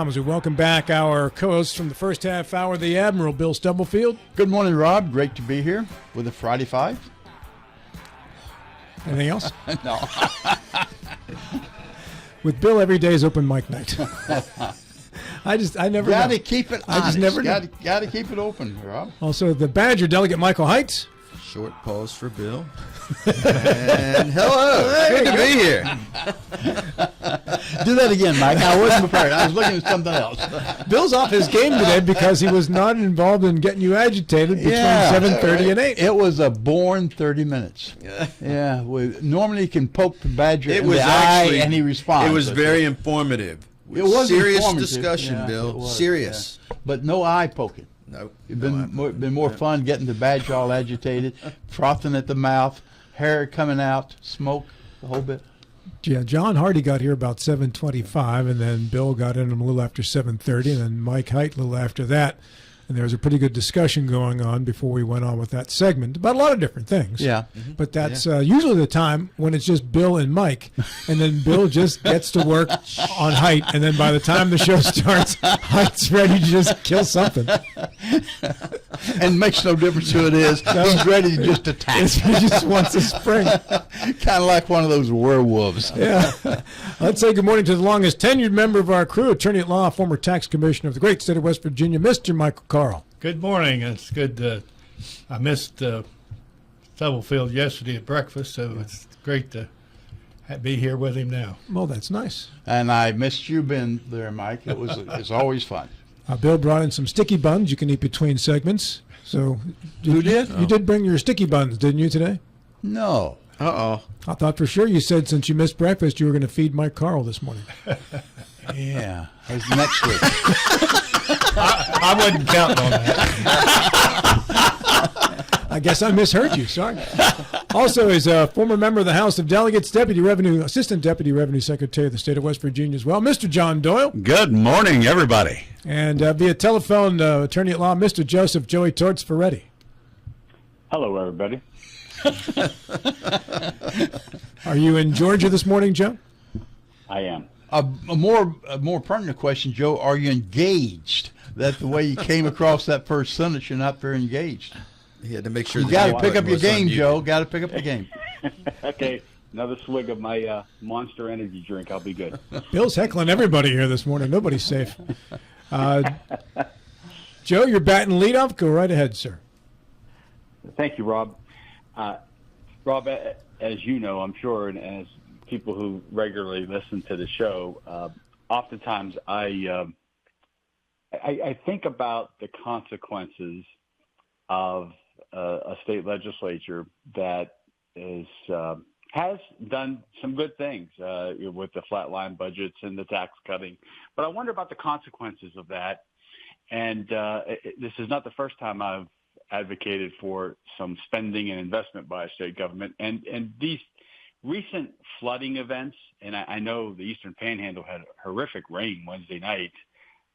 As we welcome back our co-hosts from the first half hour of the Admiral, Bill Stubblefield. Good morning, Rob. Great to be here with a Friday Five. Anything else? No. With Bill, every day is open mic night. I never Gotta know. keep it honest. I just never know. Gotta keep it open, Rob. Also, the Badger delegate, Michael Heights. Short pause for Bill. And hello. Good to be here. Do that again, Mike. I wasn't prepared. I was looking at something else. Bill's off his game today because he was not involved in getting you agitated between 7:30 and 8. It was a boring 30 minutes. Yeah. We normally can poke the Badger in the eye and he responds. It was very informative. It was serious informative. discussion, Yeah, Bill. it was, Serious. yeah. But no eye poking. Nope. It's been more fun getting the Badger all agitated, frothing at the mouth, hair coming out, smoke, the whole bit. Yeah, John Hardy got here about 7:25, and then Bill got in a little after 7:30, and then Mike Height a little after that. And there was a pretty good discussion going on before we went on with that segment about a lot of different things. Yeah. But that's usually the time when it's just Bill and Mike, and then Bill just gets to work on Height, and then by the time the show starts, Height's ready to just kill something. And makes no difference who it is. He's ready to just attack. He just wants to spring. Kind of like one of those werewolves. Yeah. Let's say good morning to the longest tenured member of our crew, attorney at law, former tax commissioner of the great state of West Virginia, Mr. Michael Carl. Good morning. It's good. I missed Stubblefield yesterday at breakfast, so it's great to be here with him now. Well, that's nice. And I missed you being there, Mike. It's always fun. Bill brought in some sticky buns you can eat between segments. So Who did? You did bring your sticky buns, didn't you, today? No. Uh-oh. I thought for sure you said since you missed breakfast you were going to feed Mike Carl this morning. Yeah. It's next week. I wasn't counting on that. I guess I misheard you. Sorry. Also, is a former member of the House of Delegates, Assistant Deputy Revenue Secretary of the state of West Virginia as well, Mr. John Doyle. Good morning, everybody. And via telephone, attorney at law, Mr. Joseph Joey Torts Ferretti. Hello, everybody. Are you in Georgia this morning, Joe? I am. A more pertinent question, Joe. Are you engaged? That the way you came across that first sentence, you're not very engaged. He had to make sure You the got to mute pick up button your was game, unmuted. Joe. Got to pick up your game. Okay, another swig of my Monster Energy drink. I'll be good. Bill's heckling everybody here this morning. Nobody's safe. Joe, you're batting leadoff. Go right ahead, sir. Thank you, Rob. Rob, as you know, I'm sure, and as people who regularly listen to the show, oftentimes I think about the consequences of a state legislature that has done some good things with the flatline budgets and the tax cutting. But I wonder about the consequences of that. And this is not the first time I've advocated for some spending and investment by a state government. And these recent flooding events, and I know the Eastern Panhandle had horrific rain Wednesday night,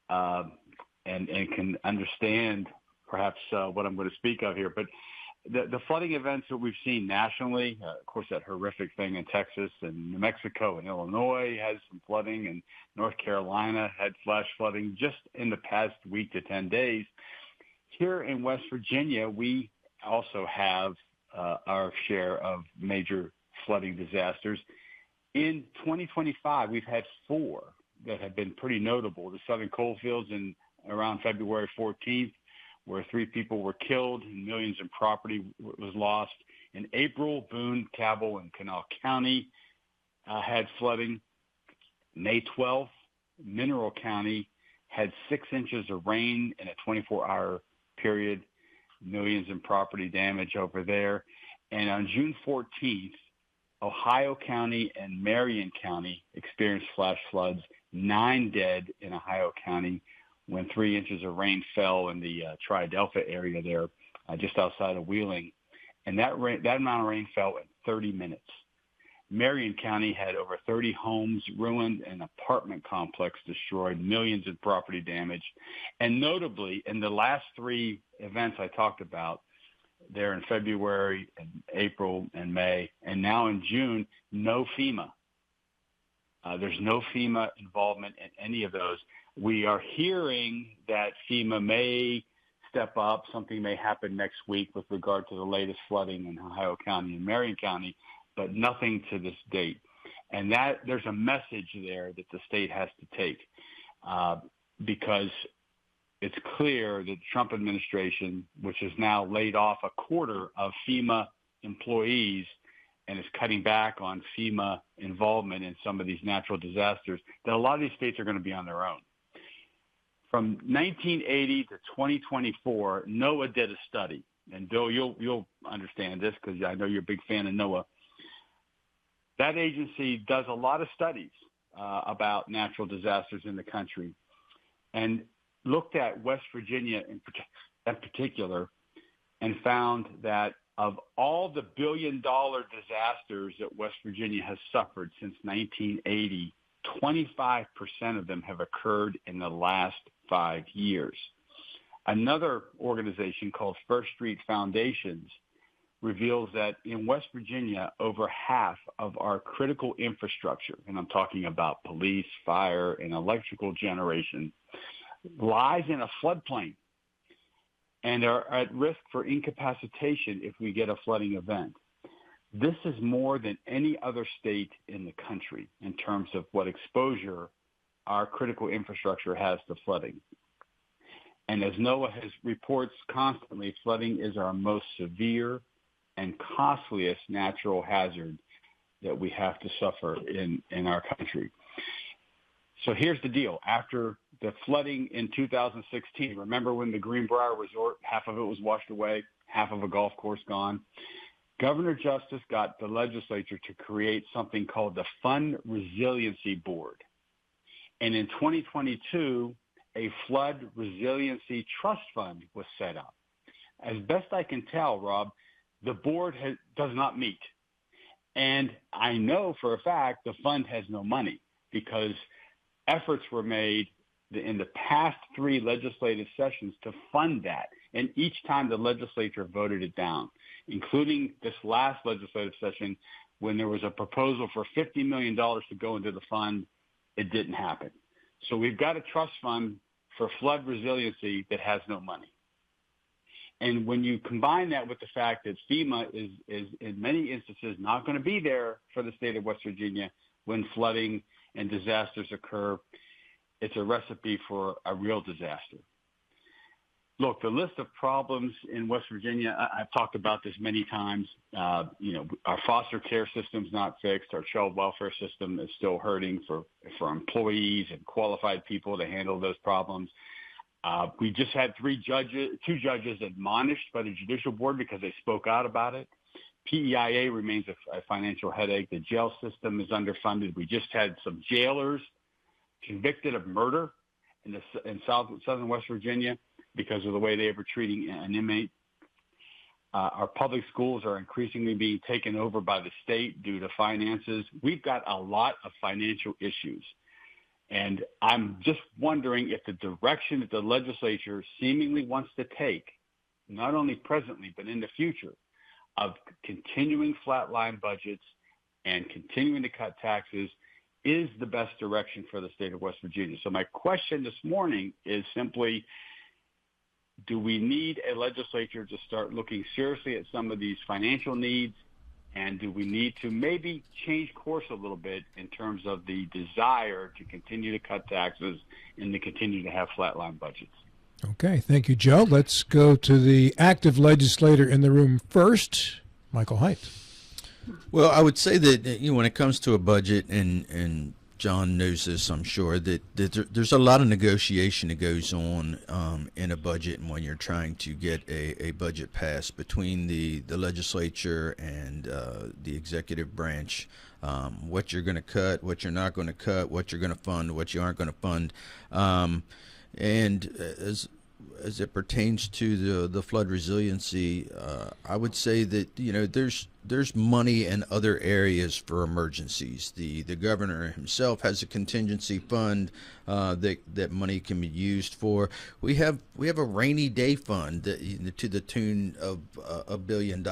and can understand perhaps what I'm going to speak of here. But the flooding events that we've seen nationally, of course, that horrific thing in Texas and New Mexico and Illinois has some flooding, and North Carolina had flash flooding just in the past week to 10 days. Here in West Virginia, we also have our share of major flooding disasters. In 2025, we've had 4 that have been pretty notable. The Southern Coalfields around February 14th, where 3 people were killed and millions in property was lost. In April, Boone, Cabell, and Kanawha County had flooding. May 12th, Mineral County had 6 inches of rain in a 24-hour period, millions in property damage over there. And on June 14th, Ohio County and Marion County experienced flash floods, 9 dead in Ohio County when 3 inches of rain fell in the Tri-Delta area there, just outside of Wheeling. And that amount of rain fell in 30 minutes. Marion County had over 30 homes ruined, an apartment complex destroyed, millions in property damage. And notably, in the last 3 events I talked about, there in February and April and May, and now in June, no FEMA. There's no FEMA involvement in any of those. We are hearing that FEMA may step up. Something may happen next week with regard to the latest flooding in Ohio County and Marion County, but nothing to this date. And that there's a message there that the state has to take because it's clear that the Trump administration, which has now laid off a quarter of FEMA employees and is cutting back on FEMA involvement in some of these natural disasters, that a lot of these states are going to be on their own. From 1980 to 2024, NOAA did a study. And Bill, you'll understand this because I know you're a big fan of NOAA. That agency does a lot of studies about natural disasters in the country and looked at West Virginia in particular and found that of all the billion-dollar disasters that West Virginia has suffered since 1980, 25% of them have occurred in the last 5 years. Another organization called First Street Foundations reveals that in West Virginia, over half of our critical infrastructure, and I'm talking about police, fire, and electrical generation, lies in a floodplain and are at risk for incapacitation if we get a flooding event. This is more than any other state in the country in terms of what exposure our critical infrastructure has to flooding. And as NOAA has reports constantly, flooding is our most severe and costliest natural hazard that we have to suffer in our country. So here's the deal. After the flooding in 2016, remember when the Greenbrier Resort, half of it was washed away, half of a golf course gone? Governor Justice got the legislature to create something called the Fund Resiliency Board. And in 2022, a flood resiliency trust fund was set up. As best I can tell, Rob, the board does not meet. And I know for a fact the fund has no money because efforts were made in the past 3 legislative sessions to fund that. And each time the legislature voted it down, including this last legislative session when there was a proposal for $50 million to go into the fund, it didn't happen. So we've got a trust fund for flood resiliency that has no money. And when you combine that with the fact that FEMA is in many instances not going to be there for the state of West Virginia when flooding and disasters occur, it's a recipe for a real disaster. Look, the list of problems in West Virginia, I've talked about this many times. Our foster care system's not fixed. Our child welfare system is still hurting for employees and qualified people to handle those problems. We just had 2 judges admonished by the judicial board because they spoke out about it. PEIA remains a financial headache. The jail system is underfunded. We just had some jailers convicted of murder in southern West Virginia because of the way they were treating an inmate. Our public schools are increasingly being taken over by the state due to finances. We've got a lot of financial issues. And I'm just wondering if the direction that the legislature seemingly wants to take, not only presently, but in the future, of continuing flatline budgets and continuing to cut taxes is the best direction for the state of West Virginia. So my question this morning is simply, do we need a legislature to start looking seriously at some of these financial needs? And do we need to maybe change course a little bit in terms of the desire to continue to cut taxes and to continue to have flatline budgets? Okay, thank you, Joe. Let's go to the active legislator in the room first, Michael Haidt. Well, I would say that when it comes to a budget, and John knows this, I'm sure, that there's a lot of negotiation that goes on in a budget, and when you're trying to get a budget passed between the legislature and the executive branch, what you're going to cut, what you're not going to cut, what you're going to fund, what you aren't going to fund, and as it pertains to the flood resiliency, I would say that there's money in other areas for emergencies. The governor himself has a contingency fund that money can be used for. We have a rainy day fund to the tune of $1 billion.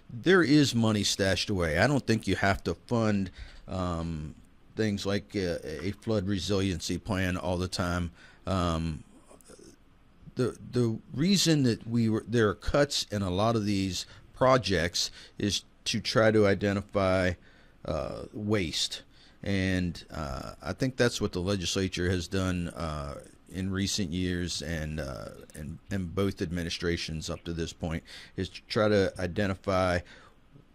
There is money stashed away. I don't think you have to fund things like a flood resiliency plan all the time. The reason that there are cuts in a lot of these projects is to try to identify waste, and I think that's what the legislature has done in recent years, and both administrations up to this point, is to try to identify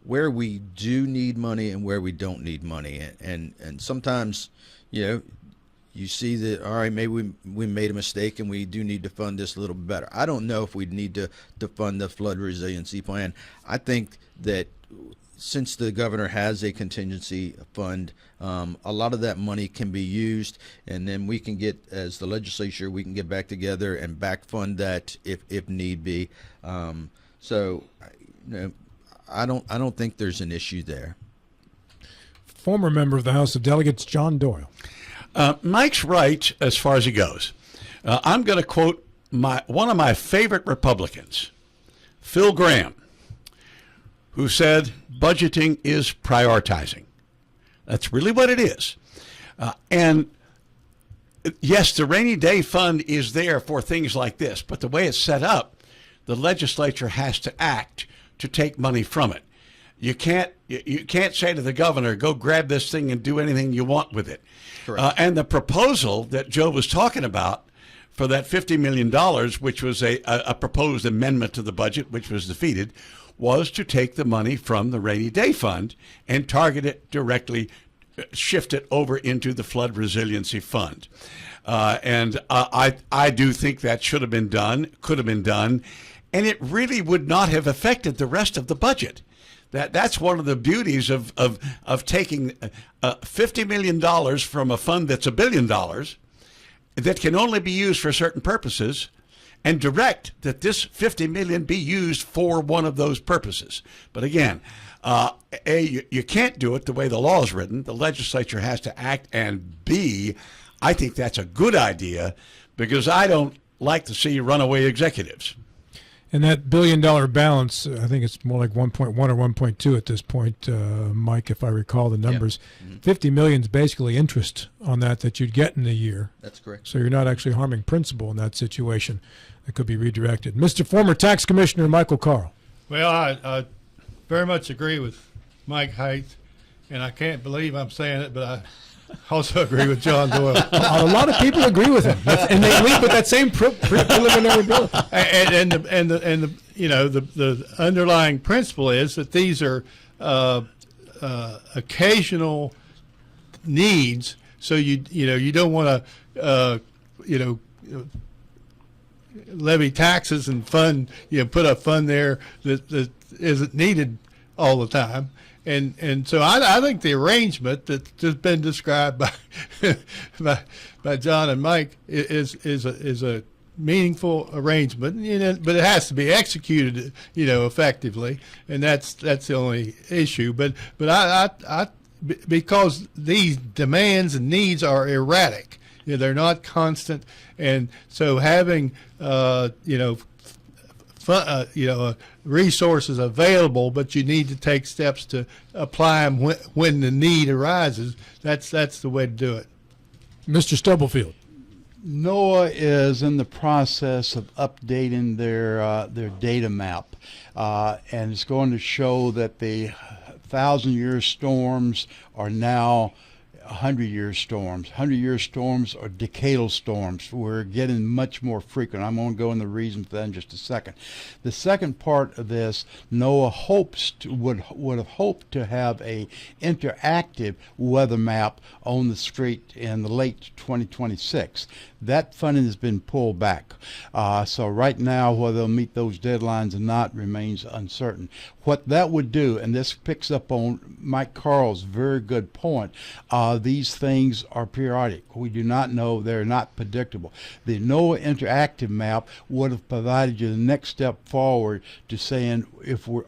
where we do need money and where we don't need money, and sometimes, you see that, all right, maybe we made a mistake and we do need to fund this a little bit better. I don't know if we need to fund the flood resiliency plan. I think that since the governor has a contingency fund, a lot of that money can be used, and then we can get, as the legislature, we can get back together and back fund that if need be. So, I don't think there's an issue there. Former member of the House of Delegates, John Doyle. Mike's right as far as he goes. I'm going to quote one of my favorite Republicans, Phil Gramm, who said, budgeting is prioritizing. That's really what it is. And yes, the rainy day fund is there for things like this, but the way it's set up, the legislature has to act to take money from it. You can't say to the governor, go grab this thing and do anything you want with it. And the proposal that Joe was talking about for that $50 million, which was a proposed amendment to the budget, which was defeated, was to take the money from the rainy day fund and target it directly, shift it over into the flood resiliency fund. And I do think that should have been done, could have been done, and it really would not have affected the rest of the budget. That's one of the beauties of taking $50 million from a fund that's $1 billion that can only be used for certain purposes, and direct that this $50 million be used for one of those purposes. But again, A, you can't do it the way the law is written. The legislature has to act, and B, I think that's a good idea because I don't like to see runaway executives. And that $1 billion balance, I think it's more like 1.1 or 1.2 at this point, Mike, if I recall the numbers. Yeah. Mm-hmm. 50 million is basically interest on that you'd get in a year. That's correct. So you're not actually harming principal in that situation. It could be redirected. Mr. Former Tax Commissioner Michael Carl. Well, I very much agree with Mike Height, and I can't believe I'm saying it, but I also agree with John Doyle. A lot of people agree with him, and they leave with that same preliminary bill. And the underlying principle is that these are occasional needs. So you don't want to levy taxes and fund put a fund there that isn't needed all the time. And so I think the arrangement that's just been described by John and Mike is a meaningful arrangement, but it has to be executed, effectively, and that's the only issue. But I because these demands and needs are erratic, they're not constant, and so having resources available, but you need to take steps to apply them when the need arises. That's the way to do it. Mr. Stubblefield. NOAA is in the process of updating their data map, and it's going to show that the 1,000-year storms are now 100-year storms. 100-year storms are decadal storms. We're getting much more frequent. I'm going to go into the reason for that in just a second. The second part of this, NOAA would have hoped to have a interactive weather map on the street in the late 2026. That funding has been pulled back. So right now, whether they'll meet those deadlines or not remains uncertain. What that would do, and this picks up on Mike Carl's very good point, these things are periodic. We do not know. They're not predictable. The NOAA interactive map would have provided you the next step forward to saying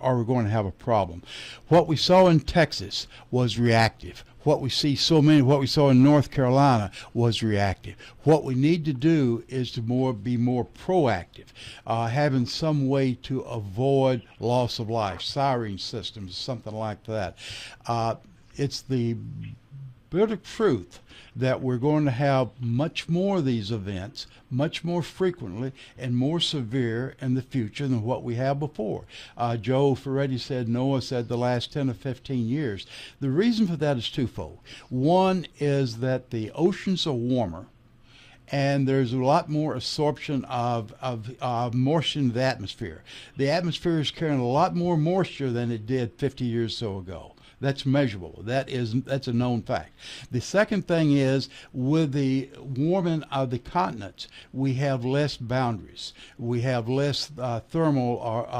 are we going to have a problem. What we saw in Texas was reactive. What we saw in North Carolina was reactive. What we need to do is to be more proactive, having some way to avoid loss of life, siren systems, something like that. It's the bit of truth that we're going to have much more of these events, much more frequently and more severe in the future than what we have before. Joe Ferretti said, Noah said the last 10 or 15 years. The reason for that is twofold. One is that the oceans are warmer, and there's a lot more absorption of moisture in the atmosphere. The atmosphere is carrying a lot more moisture than it did 50 years or so ago. That's measurable. That's a known fact. The second thing is, with the warming of the continents, we have less boundaries. We have less thermal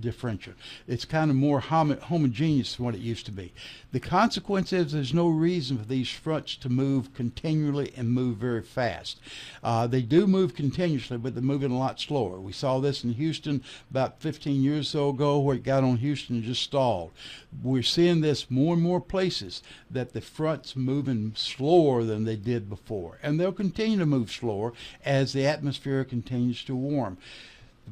differential. It's kind of more homogeneous than what it used to be. The consequence is there's no reason for these fronts to move continually and move very fast. They do move continuously, but they're moving a lot slower. We saw this in Houston about 15 years or so ago, where it got on Houston and just stalled. We're seeing this more and more places, that the front's moving slower than they did before, and they'll continue to move slower as the atmosphere continues to warm.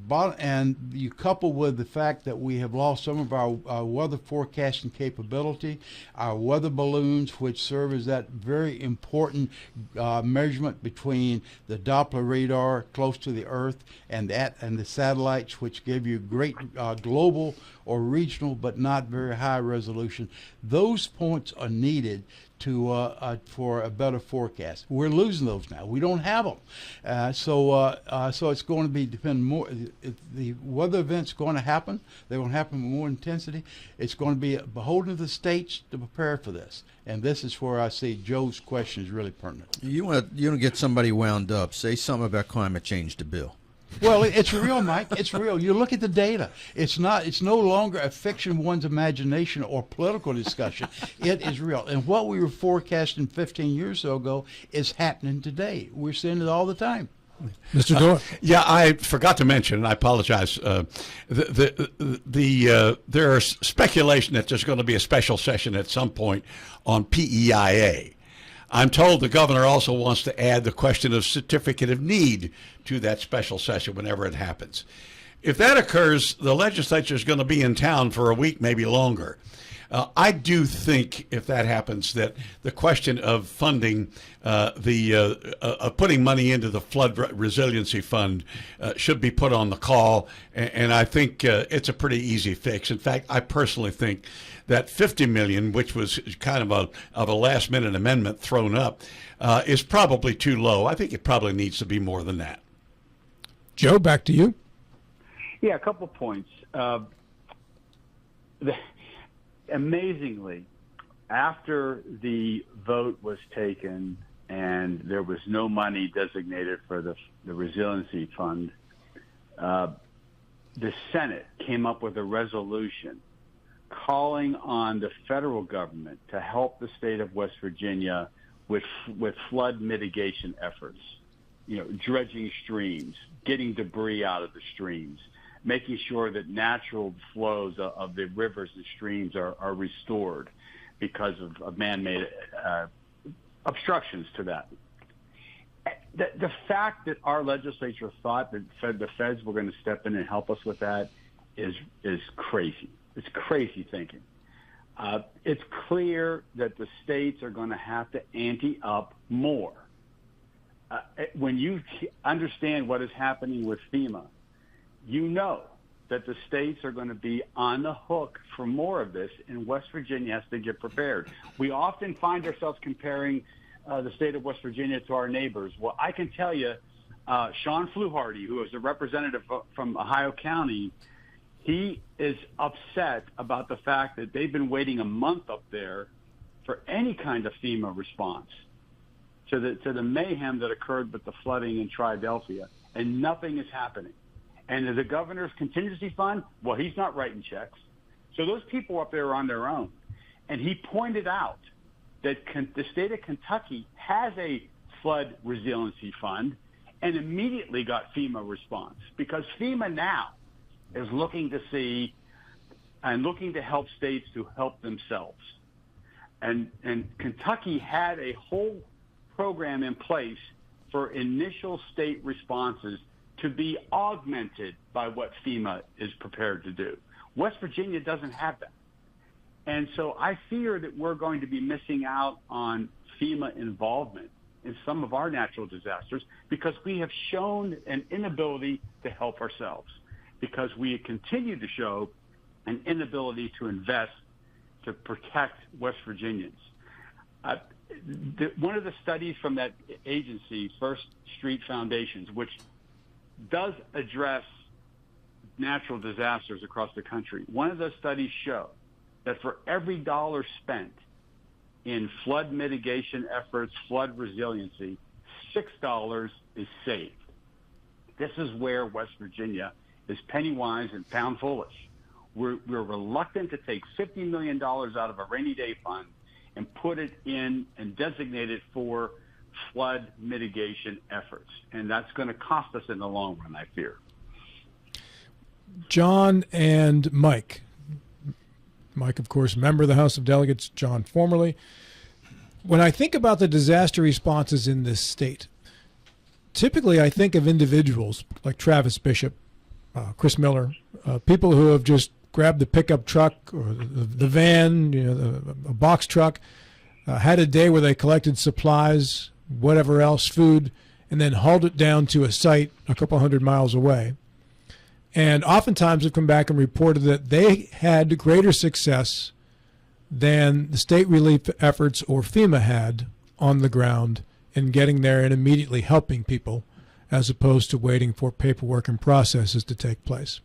And you couple with the fact that we have lost some of our weather forecasting capability, our weather balloons, which serve as that very important measurement between the Doppler radar close to the Earth and the satellites, which give you great global or regional but not very high resolution. Those points are needed for a better forecast. We're losing those now. We don't have them. So it's going to be depend more. The weather events going to happen. They're going to happen with more intensity. It's going to be beholden to the states to prepare for this. And this is where I see Joe's question is really pertinent. You want to get somebody wound up. Say something about climate change to Bill. Well, it's real, Mike. It's real. You look at the data. It's no longer a fiction of one's imagination or political discussion. It is real. And what we were forecasting 15 years ago is happening today. We're seeing it all the time. Mr. Doyle. Yeah, I forgot to mention, and I apologize. There is speculation that there's going to be a special session at some point on PEIA. I'm told the governor also wants to add the question of certificate of need to that special session whenever it happens. If that occurs, the legislature is going to be in town for a week, maybe longer. I do think, if that happens, that the question of funding putting money into the flood resiliency fund should be put on the call, and I think it's a pretty easy fix. In fact, I personally think that $50 million, which was kind of a last-minute amendment thrown up, is probably too low. I think it probably needs to be more than that. Joe, back to you. Yeah, a couple points. Amazingly, after the vote was taken and there was no money designated for the resiliency fund, the Senate came up with a resolution calling on the federal government to help the state of West Virginia with flood mitigation efforts. Dredging streams, getting debris out of the streams, making sure that natural flows of the rivers and streams are restored because of man-made obstructions to that. The fact that our legislature thought that the feds were going to step in and help us with that is crazy. It's crazy thinking. It's clear that the states are going to have to ante up more. When you understand what is happening with FEMA, you know that the states are going to be on the hook for more of this, and West Virginia has to get prepared. We often find ourselves comparing the state of West Virginia to our neighbors. Well, I can tell you, Sean Fluharty, who is a representative from Ohio County, he is upset about the fact that they've been waiting a month up there for any kind of FEMA response to the mayhem that occurred with the flooding in Triadelphia, and nothing is happening. And the governor's contingency fund, well, he's not writing checks. So those people up there are on their own. And he pointed out that the state of Kentucky has a flood resiliency fund and immediately got FEMA response, because FEMA now is looking to see and looking to help states to help themselves. And Kentucky had a whole program in place for initial state responses to be augmented by what FEMA is prepared to do. West Virginia doesn't have that. And so I fear that we're going to be missing out on FEMA involvement in some of our natural disasters because we have shown an inability to help ourselves, because we continue to show an inability to invest to protect West Virginians. One of the studies from that agency, First Street Foundations, which does address natural disasters across the country, one of those studies show that for every dollar spent in flood mitigation efforts, flood resiliency, $6 is saved. This is where West Virginia is penny wise and pound foolish. We're reluctant to take $50 million out of a rainy day fund and put it in and designate it for flood mitigation efforts. And that's going to cost us in the long run, I fear. John and Mike. Mike, of course, member of the House of Delegates, John formerly. When I think about the disaster responses in this state, typically I think of individuals like Travis Bishop, Chris Miller, people who have just grabbed the pickup truck or the van, a box truck, had a day where they collected supplies, whatever else, food, and then hauled it down to a site a couple hundred miles away. And oftentimes have come back and reported that they had greater success than the state relief efforts or FEMA had on the ground in getting there and immediately helping people, as opposed to waiting for paperwork and processes to take place.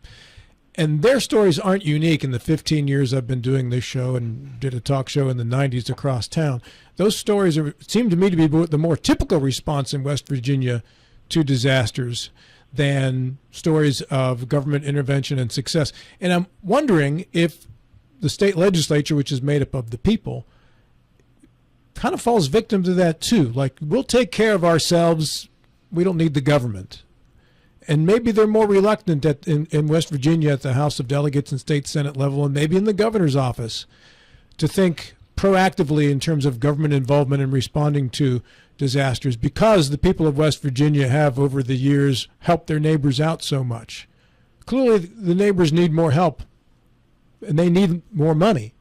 And their stories aren't unique. In the 15 years I've been doing this show and did a talk show in the 90s across town, those stories seem to me to be the more typical response in West Virginia to disasters than stories of government intervention and success. And I'm wondering if the state legislature, which is made up of the people, kind of falls victim to that too. Like, we'll take care of ourselves, we don't need the government. And maybe they're more reluctant in West Virginia at the House of Delegates and state Senate level, and maybe in the governor's office, to think proactively in terms of government involvement in responding to disasters, because the people of West Virginia have over the years helped their neighbors out so much. Clearly the neighbors need more help, and they need more money.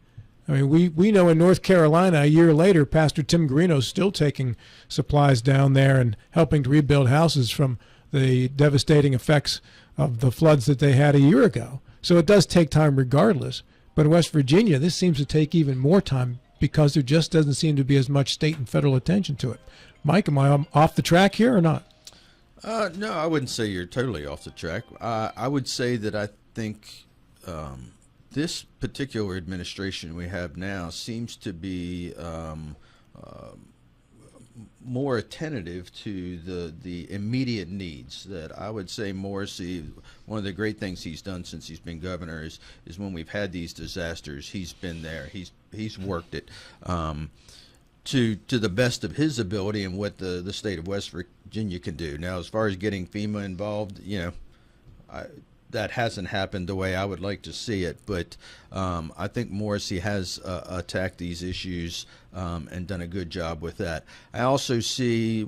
I mean, we know in North Carolina, a year later, Pastor Tim Guarino's still taking supplies down there and helping to rebuild houses from the devastating effects of the floods that they had a year ago. So it does take time regardless. But in West Virginia, this seems to take even more time because there just doesn't seem to be as much state and federal attention to it. Mike, am I off the track here or not? No, I wouldn't say you're totally off the track. I would say that I think this particular administration we have now seems to be more attentive to the immediate needs. That I would say Morrissey, one of the great things he's done since he's been governor is when we've had these disasters, he's been there. He's worked it to the best of his ability and what the state of West Virginia can do. Now, as far as getting FEMA involved, that hasn't happened the way I would like to see it, but I think Morrissey has attacked these issues and done a good job with that. I also see,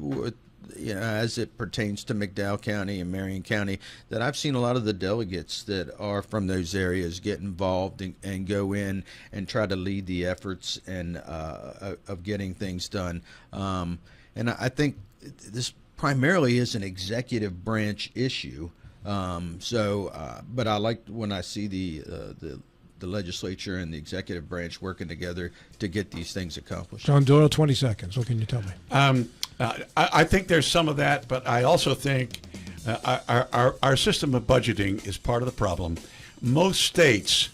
as it pertains to McDowell County and Marion County, that I've seen a lot of the delegates that are from those areas get involved and go in and try to lead the efforts and of getting things done. And I think this primarily is an executive branch issue. But I like when I see the legislature and the executive branch working together to get these things accomplished. John Doyle, 20 seconds. What can you tell me? I think there's some of that, but I also think our system of budgeting is part of the problem. Most states,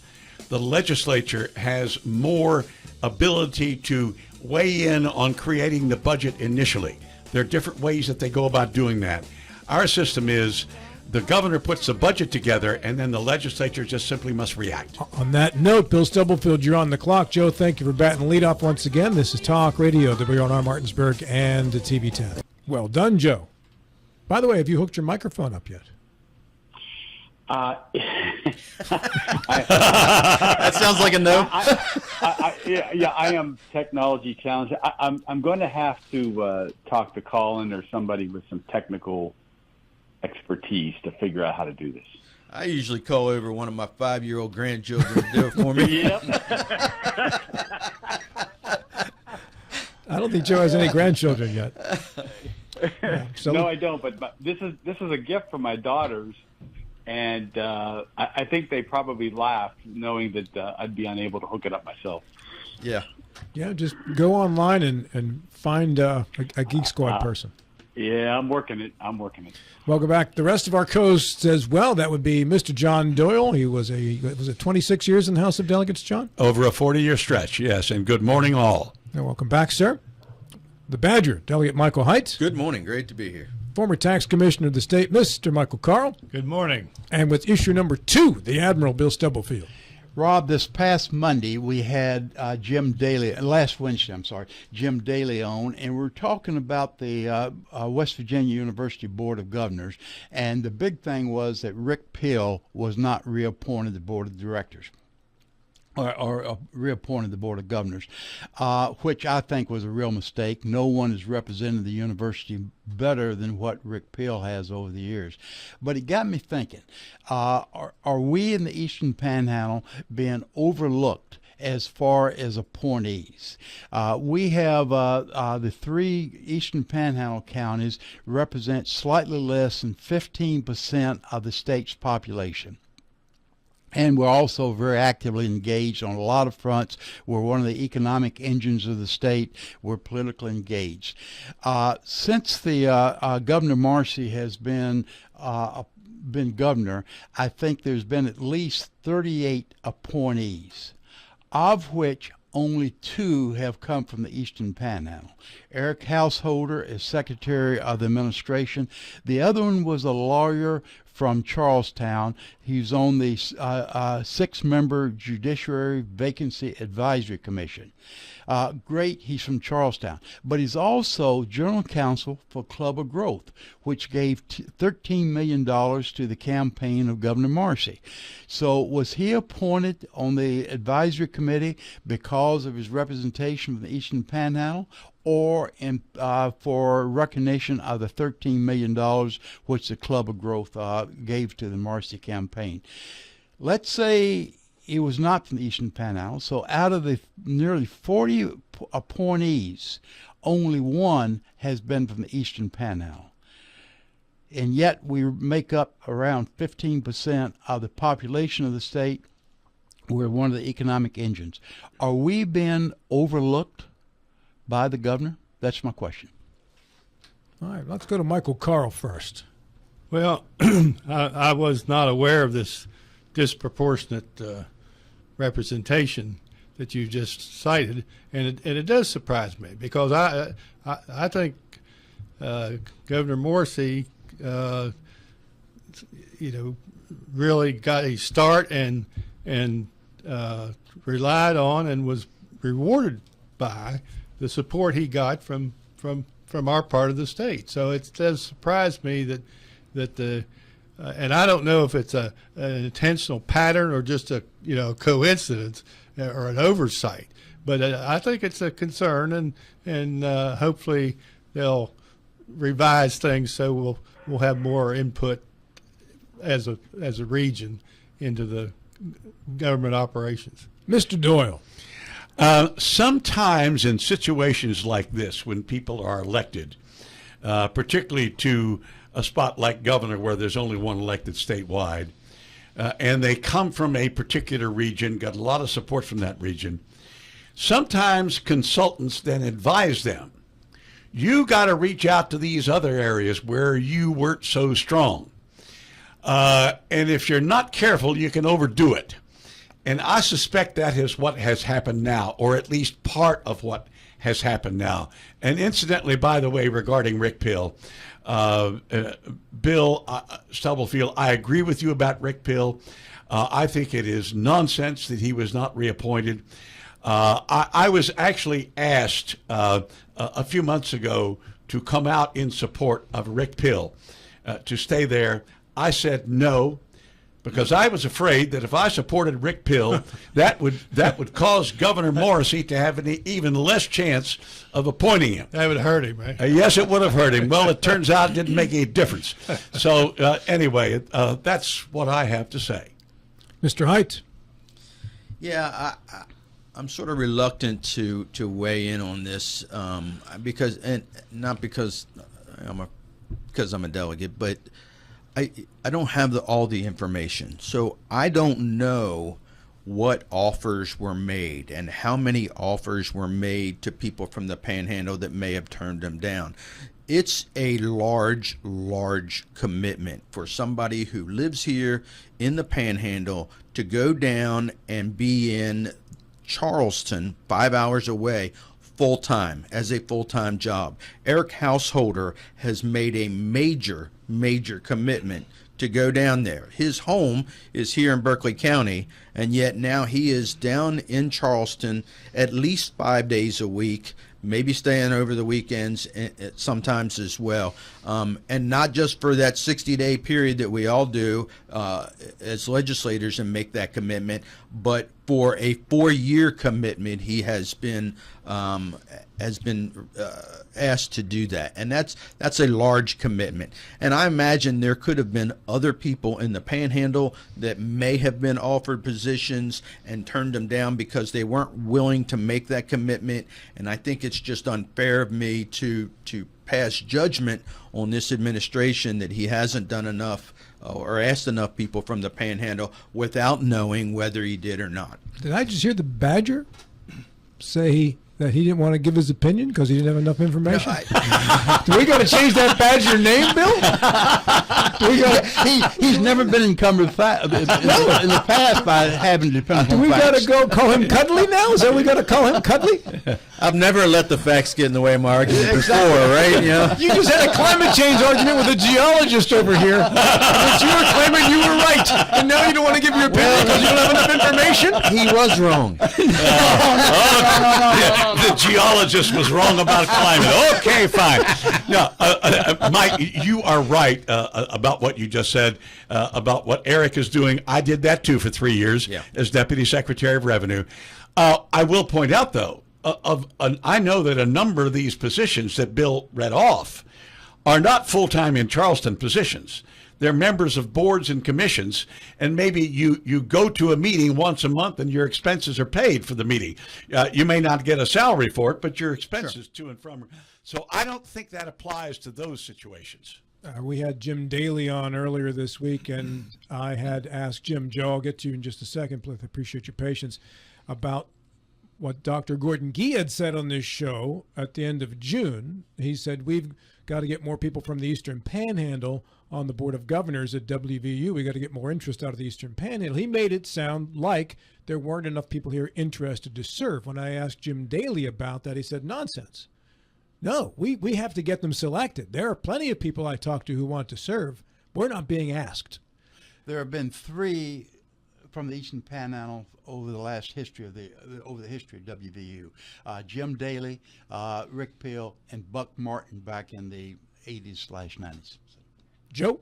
the legislature has more ability to weigh in on creating the budget initially. There are different ways that they go about doing that. Our system is the governor puts the budget together, and then the legislature just simply must react. On that note, Bill Stubblefield, you're on the clock. Joe, thank you for batting lead off once again. This is Talk Radio, WRNR Martinsburg and TV 10. Well done, Joe. By the way, have you hooked your microphone up yet? That sounds like a no. I am technology challenged. I'm going to have to talk to Colin or somebody with some technical expertise to figure out how to do this. I usually call over one of my 5-year-old grandchildren to do it for me. Yep. I don't think Joe has any grandchildren yet. Yeah, so No, I don't. But this is a gift from my daughters, and I think they probably laughed knowing that I'd be unable to hook it up myself. Yeah. yeah, just go online and find a Geek Squad person. Yeah, I'm working it. Welcome back. The rest of our co-hosts as well. That would be Mr. John Doyle. He was was it 26 years in the House of Delegates, John? Over a 40-year stretch, yes, and good morning all. And welcome back, sir. The Badger, Delegate Michael Height. Good morning. Great to be here. Former Tax Commissioner of the state, Mr. Michael Carl. Good morning. And with issue number 2, the Admiral Bill Stubblefield. Rob, this past Monday we had Jim Daly, last Wednesday, Jim Daly on, and we're talking about the West Virginia University Board of Governors, and the big thing was that Rick Pill was not reappointed to the Board of Directors. Or reappointed the Board of Governors, which I think was a real mistake. No one has represented the university better than what Rick Peel has over the years. But it got me thinking, are we in the Eastern Panhandle being overlooked as far as appointees? We have the 3 Eastern Panhandle counties represent slightly less than 15% of the state's population. And we're also very actively engaged on a lot of fronts. We're one of the economic engines of the state. We're politically engaged. Since the Governor Marcy has been governor, I think there's been at least 38 appointees, of which only 2 have come from the Eastern Panhandle. Eric Householder is Secretary of the Administration. The other one was a lawyer from Charlestown. He's on the 6-member Judiciary Vacancy Advisory Commission. Great, he's from Charlestown. But he's also General Counsel for Club of Growth, which gave $13 million to the campaign of Governor Marcy. So was he appointed on the advisory committee because of his representation from the Eastern Panhandle, or for recognition of the $13 million which the Club of Growth gave to the Marcy campaign? Let's say he was not from the Eastern Panhandle, so out of the nearly 40 appointees, only 1 has been from the Eastern Panhandle. And yet we make up around 15% of the population of the state. We're one of the economic engines. Are we being overlooked by the governor? That's my question. All right, let's go to Michael Carl first. Well, I was not aware of this disproportionate representation that you just cited, and it does surprise me, because I think Governor Morrissey, really got a start and relied on and was rewarded by the support he got from our part of the state. So it does surprise me that the and I don't know if it's an intentional pattern or just a coincidence or an oversight, but I think it's a concern, and hopefully they'll revise things so we'll have more input as a region into the government operations. Mr. Doyle. Sometimes in situations like this, when people are elected, particularly to a spot like governor where there's only one elected statewide, and they come from a particular region, got a lot of support from that region, sometimes consultants then advise them, you got to reach out to these other areas where you weren't so strong. And if you're not careful, you can overdo it. And I suspect that is what has happened now, or at least part of what has happened now. And incidentally, by the way, regarding Rick Pill, Bill Stubblefield, I agree with you about Rick Pill. I think it is nonsense that he was not reappointed. I was actually asked a few months ago to come out in support of Rick Pill, to stay there. I said no, because I was afraid that if I supported Rick Pill, that would cause Governor Morrissey to have an even less chance of appointing him. That would hurt him, right? Yes, it would have hurt him. Well, it turns out it didn't make any difference. So anyway, that's what I have to say. Mr. Height. Yeah, I'm sort of reluctant to weigh in on this because, and not because I'm a delegate, but I don't have all the information, so I don't know what offers were made and how many offers were made to people from the Panhandle that may have turned them down. It's a large commitment for somebody who lives here in the Panhandle to go down and be in Charleston, 5 hours away, full-time, as a full-time job. Eric Householder has made a major commitment to go down there. His home is here in Berkeley County, and yet now he is down in Charleston at least 5 days a week, maybe staying over the weekends sometimes as well. And not just for that 60-day period that we all do as legislators and make that commitment, but for a 4-year commitment, he has been asked to do that, and that's a large commitment. And I imagine there could have been other people in the Panhandle that may have been offered positions and turned them down because they weren't willing to make that commitment. And I think it's just unfair of me to pass judgment on this administration that he hasn't done enough or asked enough people from the Panhandle without knowing whether he did or not. Did I just hear the Badger say that he didn't want to give his opinion because he didn't have enough information? Do we got to change that Badger name, Bill? He's nenever been encumbered in the past by having to depend on Do we got facts. to go call him Cuddly now? Is that what we got to call him, Cuddly? I've never let the facts get in the way of my argument before, right? You know? You just had a climate change argument with a geologist over here. But you were claiming you were right, and now you don't want to give your opinion because you don't have enough information? He was wrong. The geologist was wrong about climate. Okay, fine. No, Mike, you are right about what you just said about what Eric is doing. I did that too for 3 years as Deputy Secretary of Revenue. I will point out, though, I know that a number of these positions that Bill read off are not full-time in Charleston positions. They're members of boards and commissions, and maybe you go to a meeting once a month and your expenses are paid for the meeting. You may not get a salary for it, but your expenses to and from. So I don't think that applies to those situations. We had Jim Daly on earlier this week, and I had asked Jim, Joe, I'll get to you in just a second, please. I appreciate your patience, about what Dr. Gordon Gee had said on this show at the end of June. He said, we've got to get more people from the Eastern Panhandle on the Board of Governors at WVU. We got to get more interest out of the Eastern Panhandle. He made it sound like there weren't enough people here interested to serve. When I asked Jim Daly about that, he said, nonsense. No, we have to get them selected. There are plenty of people I talk to who want to serve. We're not being asked. There have been 3 from the Eastern Panhandle over the history of WVU. Jim Daly, Rick Peel, and Buck Martin back in the 80s/90s. Joe?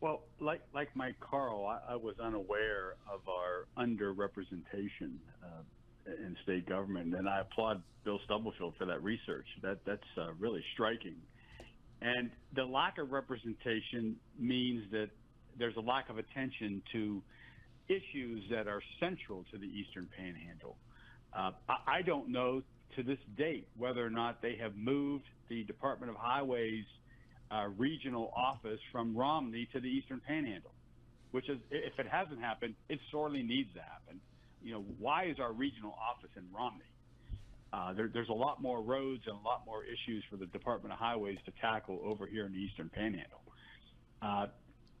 Well, like Mike Carl, I was unaware of our underrepresentation in state government, and I applaud Bill Stubblefield for that research. That's really striking. And the lack of representation means that there's a lack of attention to issues that are central to the Eastern Panhandle. I don't know to this date whether or not they have moved the Department of Highways regional office from Romney to the Eastern Panhandle, which is, if it hasn't happened, it sorely needs to happen. You know, why is our regional office in Romney? There's a lot more roads and a lot more issues for the Department of Highways to tackle over here in the Eastern Panhandle.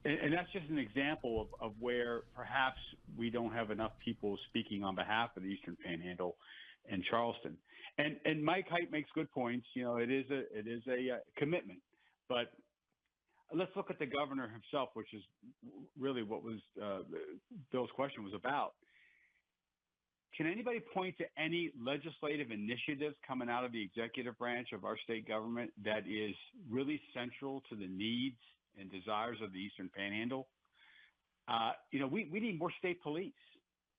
And that's just an example of where perhaps we don't have enough people speaking on behalf of the Eastern Panhandle and Charleston. And Mike Height makes good points. You know, it is a commitment. But let's look at the governor himself, which is really what was Bill's question was about. Can anybody point to any legislative initiatives coming out of the executive branch of our state government that is really central to the needs and desires of the Eastern Panhandle? We need more state police.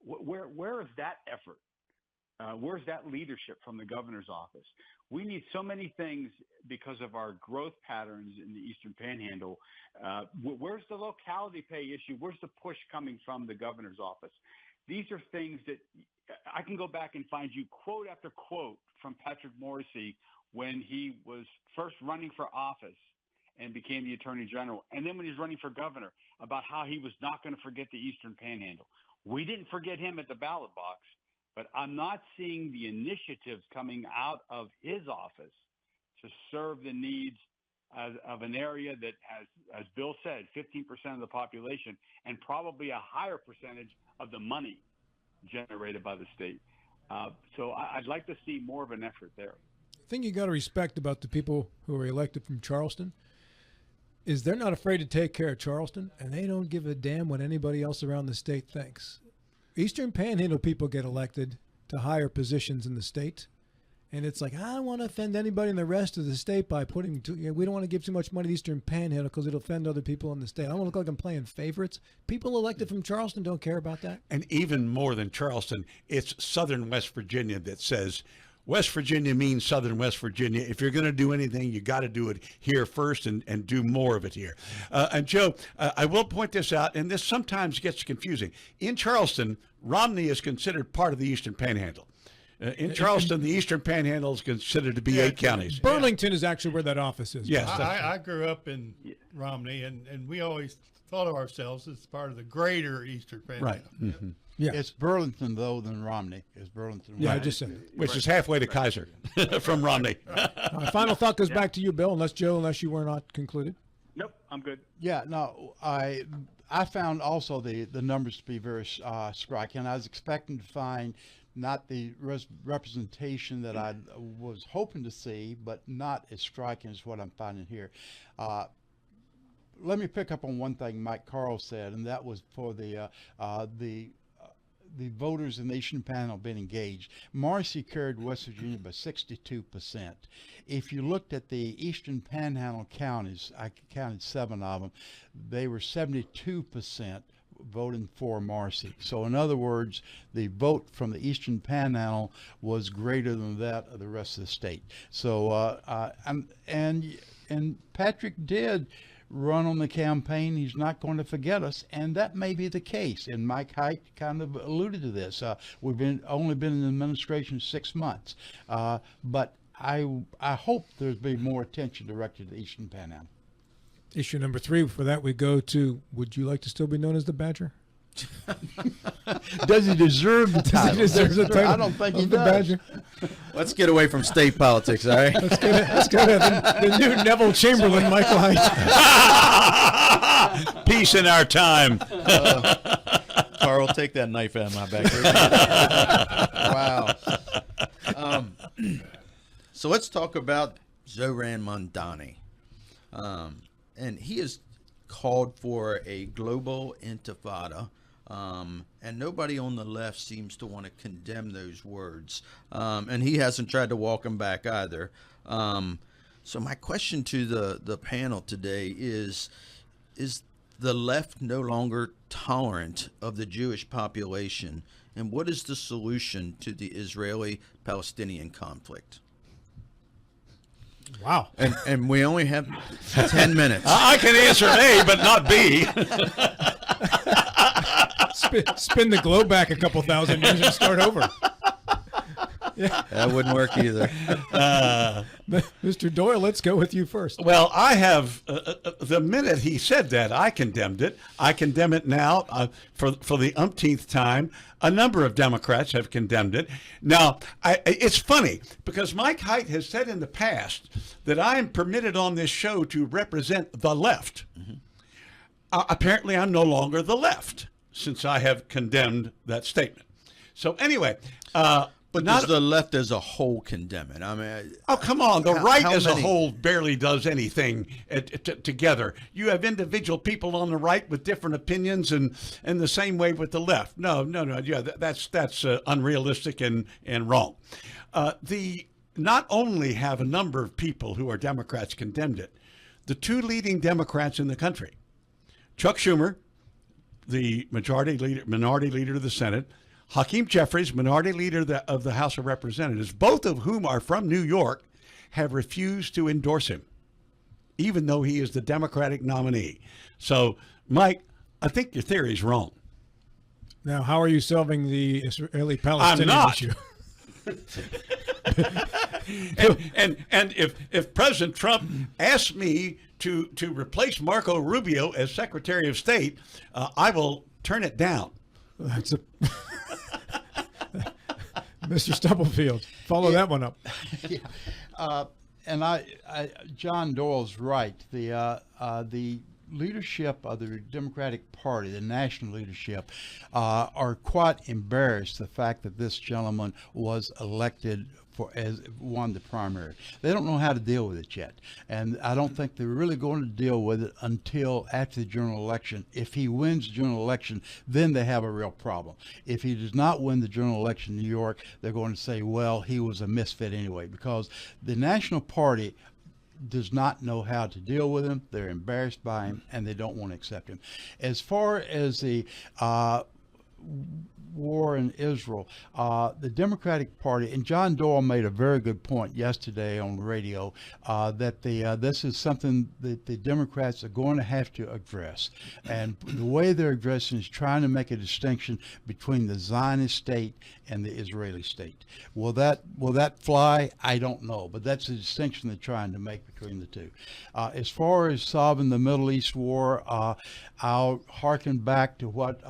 Where is that effort? Where's that leadership from the governor's office? We need so many things because of our growth patterns in the Eastern Panhandle. Where's the locality pay issue? Where's the push coming from the governor's office? These are things that I can go back and find you quote after quote from Patrick Morrissey when he was first running for office and became the attorney general. And then when he was running for governor, about how he was not going to forget the Eastern Panhandle. We didn't forget him at the ballot box, but I'm not seeing the initiatives coming out of his office to serve the needs of an area that has, as Bill said, 15% of the population and probably a higher percentage of the money generated by the state. So I'd like to see more of an effort there. The thing you got to respect about the people who are elected from Charleston is they're not afraid to take care of Charleston, and they don't give a damn what anybody else around the state thinks. Eastern Panhandle people get elected to higher positions in the state, and it's like, I don't want to offend anybody in the rest of the state by putting we don't want to give too much money to the Eastern Panhandle because it'll offend other people in the state. I don't want to look like I'm playing favorites. People elected from Charleston don't care about that. And even more than Charleston, it's southern West Virginia that says West Virginia means southern West Virginia. If you're going to do anything, you got to do it here first and do more of it here. And Joe, I will point this out, and this sometimes gets confusing. In Charleston, Romney is considered part of the Eastern Panhandle. In Charleston, the Eastern Panhandle is considered to be 8 counties. Burlington is actually where that office is. Yes. I grew up in Romney, and we always thought of ourselves as part of the greater Eastern Panhandle. Right. Mm-hmm. Yeah. It's Burlington, though, than Romney. It's Burlington. Yeah, I Romney. just said it. Which is halfway to Kaiser from Romney. My final thought goes back to you, Bill, unless you were not concluded. Nope, I'm good. Yeah, no, I found also the numbers to be very striking. I was expecting to find not the representation that I was hoping to see, but not as striking as what I'm finding here. Let me pick up on one thing Mike Carl said, and that was for the voters in the Eastern Panhandle being engaged. Morrissey carried West Virginia by 62%. If you looked at the Eastern Panhandle counties, I counted 7 of them, they were 72% voting for Morrissey. So in other words, the vote from the Eastern Panhandle was greater than that of the rest of the state. So and Patrick did run on the campaign. He's not going to forget us, and that may be the case. And Mike Hite kind of alluded to this. We've only been in the administration 6 months, but I hope there's been more attention directed to the Eastern Panhandle. Issue number 3. For that, we go to, would you like to still be known as the Badger? Does he deserve the title? Does he deserve the title? I don't think he of the does. Badger? Let's get away from state politics, all right? Let's go to the new Neville Chamberlain, Michael Hite. Peace in our time. Carl, take that knife out of my back. Wow. So let's talk about Zoran Mondani. And he has called for a global intifada, and nobody on the left seems to want to condemn those words. And he hasn't tried to walk them back either. So my question to the panel today is the left no longer tolerant of the Jewish population? And what is the solution to the Israeli-Palestinian conflict? Wow. And we only have 10 minutes. I can answer A, but not B. Spin the globe back a couple thousand years and start over. Yeah. That wouldn't work either. Mr. Doyle, let's go with you first. Well, I have, the minute he said that, I condemned it. I condemn it now for the umpteenth time. A number of Democrats have condemned it. Now, it's funny because Mike Hite has said in the past that I am permitted on this show to represent the left. Mm-hmm. Apparently, I'm no longer the left since I have condemned that statement. So anyway, but does the left as a whole condemn it? I mean, oh, come on. The right as many? a whole barely does anything together. You have individual people on the right with different opinions and the same way with the left. No. Yeah, that's unrealistic and wrong. Not only have a number of people who are Democrats condemned it, the 2 leading Democrats in the country, Chuck Schumer, the minority leader of the Senate, Hakeem Jeffries, minority leader of the House of Representatives, both of whom are from New York, have refused to endorse him, even though he is the Democratic nominee. So, Mike, I think your theory is wrong. Now, how are you solving the Israeli-Palestinian issue? and if President Trump asks me to replace Marco Rubio as Secretary of State, I will turn it down. That's Mr. Stubblefield, follow that one up. Yeah. And John Doyle's right. The leadership of the Democratic Party, the national leadership, are quite embarrassed the fact that this gentleman was elected as won the primary. They don't know how to deal with it yet, and I don't think they're really going to deal with it until after the general election. If he wins the general election, then they have a real problem. If he does not win the general election in New York, they're going to say, well, he was a misfit anyway, because the National Party does not know how to deal with him. They're embarrassed by him, and they don't want to accept him. As far as the war in Israel, the Democratic Party, and John Doyle made a very good point yesterday on the radio, that this is something that the Democrats are going to have to address. And the way they're addressing is trying to make a distinction between the Zionist state and the Israeli state. Will that fly? I don't know, but that's a distinction they're trying to make between the two. As far as solving the Middle East war, I'll hearken back to what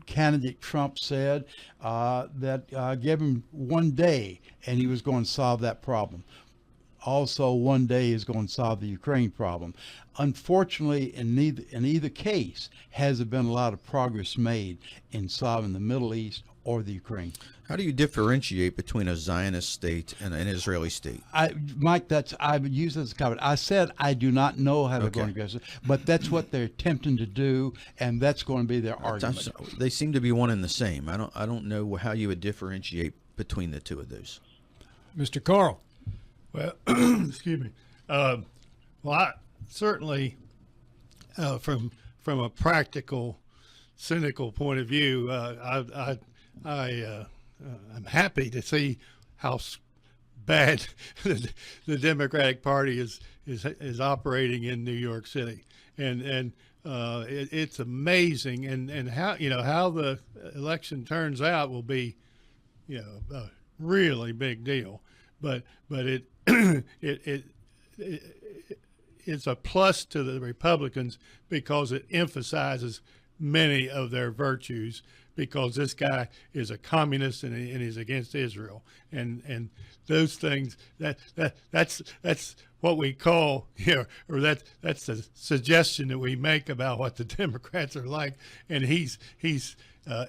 candidate Trump said, that give him one day and he was going to solve that problem. Also, one day is going to solve the Ukraine problem. Unfortunately, in either case, hasn't been a lot of progress made in solving the Middle East or the Ukraine. How do you differentiate between a Zionist state and an Israeli state? Mike, I would use that as a comment. I said I do not know how they're going to address it, but that's what they're attempting to do, and that's going to be their argument. They seem to be one and the same. I don't know how you would differentiate between the two of those. Mr. Carl. Well, excuse me. Well, I certainly, from a practical, cynical point of view, I'm happy to see how bad the Democratic Party is operating in New York City, and it's amazing, and how how the election turns out will be a really big deal, but it it's a plus to the Republicans because it emphasizes many of their virtues, because this guy is a communist and he's against Israel, and those things that's what we call or that's the suggestion that we make about what the Democrats are like, and he's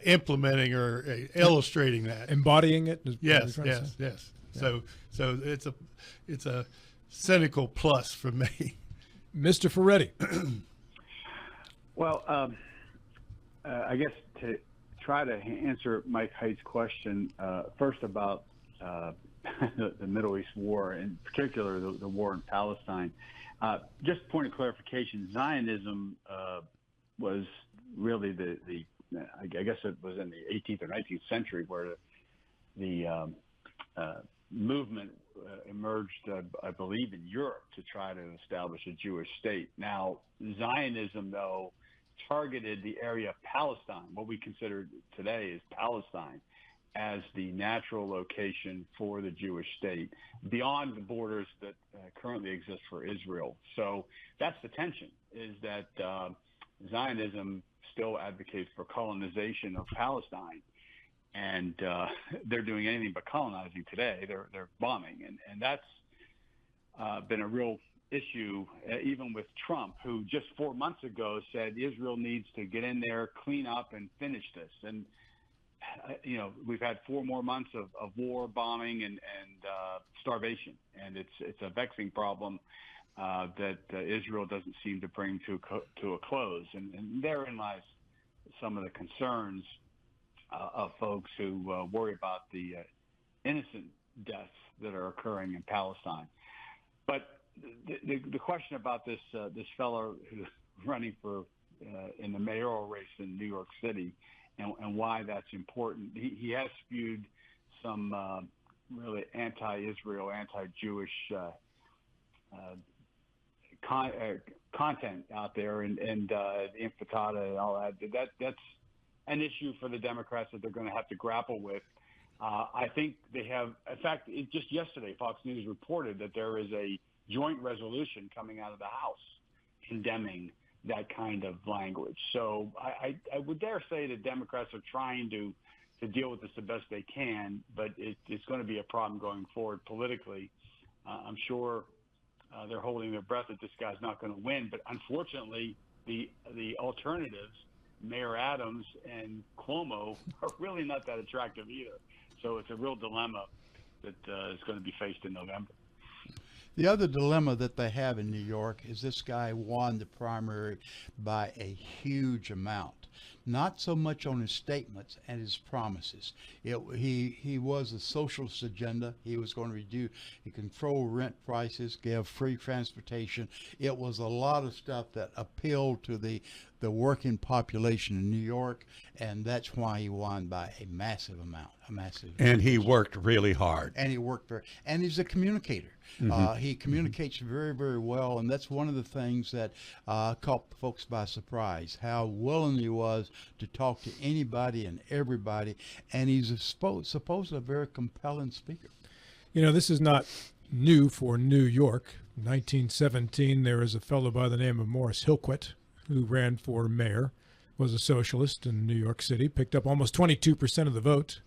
implementing or illustrating that, embodying it. Yes. Yeah. So it's a cynical plus for me. Mr. Ferretti. Well, I guess to try to answer Mike Haight's question, first about the Middle East war, in particular the war in Palestine. Just a point of clarification, Zionism was really I guess it was in the 18th or 19th century where the movement emerged, I believe, in Europe to try to establish a Jewish state. Now, Zionism, though, targeted the area of Palestine, what we consider today is Palestine, as the natural location for the Jewish state beyond the borders that currently exist for Israel. So that's the tension, is that Zionism still advocates for colonization of Palestine, and they're doing anything but colonizing today. They're bombing, and that's been a real issue, even with Trump, who just 4 months ago said Israel needs to get in there, clean up, and finish this. And we've had 4 more months of war, bombing, and starvation, and it's a vexing problem that Israel doesn't seem to bring to a close. And therein lies some of the concerns of folks who worry about the innocent deaths that are occurring in Palestine. But the question about this fellow who's running for in the mayoral race in New York City, and why that's important. He has spewed some really anti-Israel, anti-Jewish content out there, and the intifada and all that. That's an issue for the Democrats that they're going to have to grapple with. I think they have. In fact, just yesterday, Fox News reported that there is a joint resolution coming out of the House condemning that kind of language. So I would dare say that Democrats are trying to deal with this the best they can, but it's going to be a problem going forward politically. I'm sure they're holding their breath that this guy's not going to win, but unfortunately, the alternatives, Mayor Adams and Cuomo, are really not that attractive either. So it's a real dilemma that is going to be faced in November. The other dilemma that they have in New York is this guy won the primary by a huge amount. Not so much on his statements and his promises. He was a socialist agenda. He was going to control rent prices, give free transportation. It was a lot of stuff that appealed to the working population in New York, and that's why he won by a massive amount. And he worked really hard. And he's a communicator. Mm-hmm. He communicates very, very well, and that's one of the things that caught folks by surprise, how willing he was to talk to anybody and everybody, and he's supposedly a very compelling speaker. You know, this is not new for New York. In 1917, there was a fellow by the name of Morris Hillquit who ran for mayor, was a socialist in New York City, picked up almost 22% of the vote,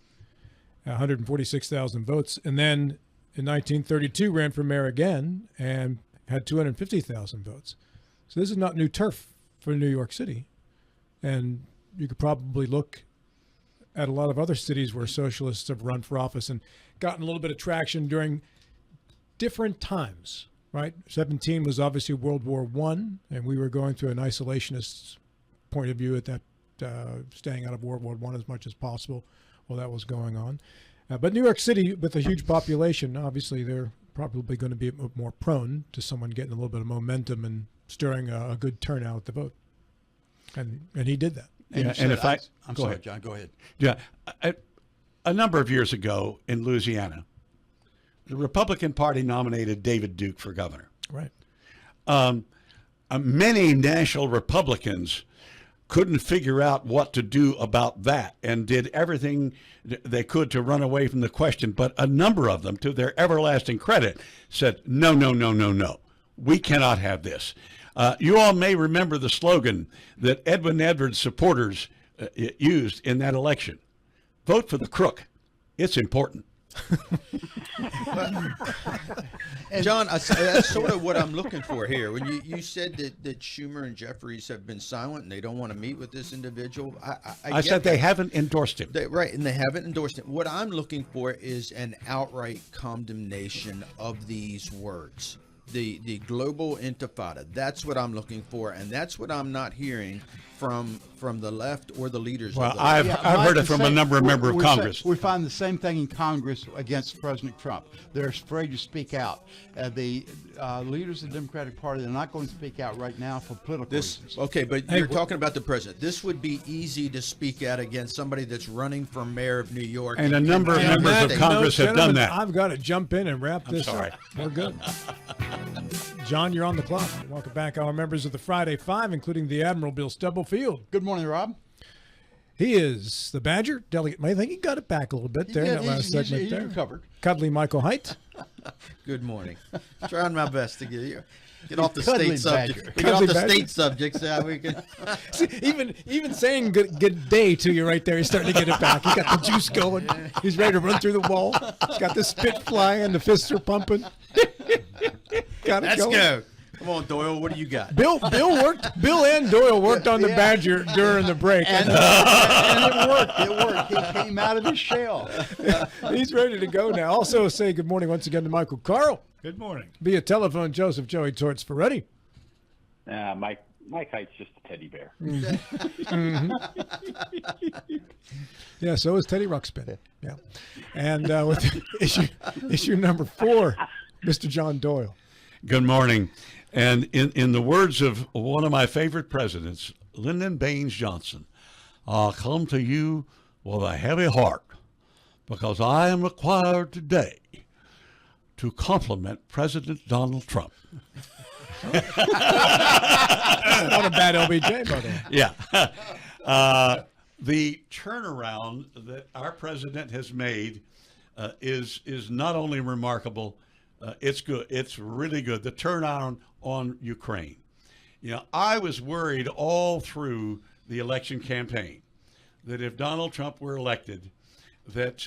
146,000 votes, and then in 1932 ran for mayor again and had 250,000 votes. So this is not new turf for New York City. And you could probably look at a lot of other cities where socialists have run for office and gotten a little bit of traction during different times, right? 17 was obviously World War I, and we were going through an isolationist point of view at that, staying out of World War I as much as possible while that was going on. But New York City, with a huge population, obviously they're probably going to be more prone to someone getting a little bit of momentum and stirring a good turnout at the vote. And he did that. I'm sorry, ahead. John, go ahead. Yeah, a number of years ago in Louisiana, the Republican Party nominated David Duke for governor. Right. Many national Republicans couldn't figure out what to do about that and did everything they could to run away from the question. But a number of them, to their everlasting credit, said, no, no, no, no, no. We cannot have this. You all may remember the slogan that Edwin Edwards supporters used in that election. Vote for the crook. It's important. John, that's sort of what I'm looking for here. When you said that Schumer and Jeffries have been silent and they don't want to meet with this individual, I said they haven't endorsed him. Right, and they haven't endorsed him. What I'm looking for is an outright condemnation of these words. The global intifada. That's what I'm looking for, and that's what I'm not hearing from the left or the leaders. Well, of the I've heard it from a number of members of Congress. We find the same thing in Congress against President Trump. They're afraid to speak out. The leaders of the Democratic Party are not going to speak out right now for political reasons. Okay, but you're talking about the president. This would be easy to speak out against somebody that's running for mayor of New York. And a number of members of Congress have done that. I've got to jump in and wrap this up. We're good. John, you're on the clock. Welcome back, our members of the Friday Five, including the Admiral Bill Stubblefield. Good morning, Rob. He is the Badger delegate. I think he got it back a little bit there in that last segment. He's there. recovered. Cuddly Michael Height. Good morning. Trying my best to get off the Cuddly state subject. Badger. Get off the Badger. state subjects. We can. See, even saying good day to you right there, he's starting to get it back. He got the juice going. He's ready to run through the wall. He's got the spit flying. The fists are pumping. Got it Let's going. go. Come on, Doyle. What do you got? Bill and Doyle worked on the Badger during the break. And it worked. It worked. He came out of his shell. He's ready to go now. Also say good morning once again to Michael Carl. Good morning. Via telephone, Joseph Joey Torts Ferretti. Mike Height's just a teddy bear. Yeah, so is Teddy Ruxpin. Yeah. And with issue number 4, Mr. John Doyle. Good morning. And in the words of one of my favorite presidents, Lyndon Baines Johnson, I come to you with a heavy heart because I am required today to compliment President Donald Trump. Not a bad LBJ, by the way. Yeah. The turnaround that our president has made is not only remarkable, it's good. It's really good. The turnaround on Ukraine. You know, I was worried all through the election campaign that if Donald Trump were elected, that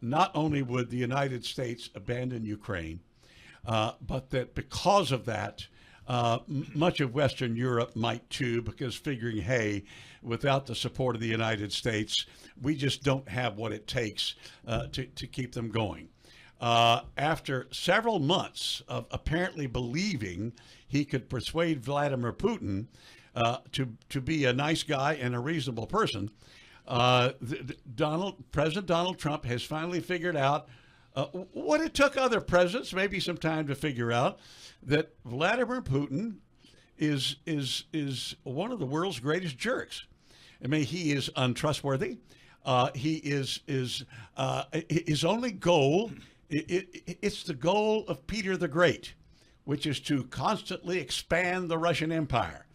not only would the United States abandon Ukraine, but that because of that, much of Western Europe might too, because figuring, hey, without the support of the United States, we just don't have what it takes to keep them going. After several months of apparently believing he could persuade Vladimir Putin to be a nice guy and a reasonable person, President Donald Trump has finally figured out what it took other presidents maybe some time to figure out, that Vladimir Putin is one of the world's greatest jerks. I mean, he is untrustworthy. He is his only goal. It's the goal of Peter the Great, which is to constantly expand the Russian Empire.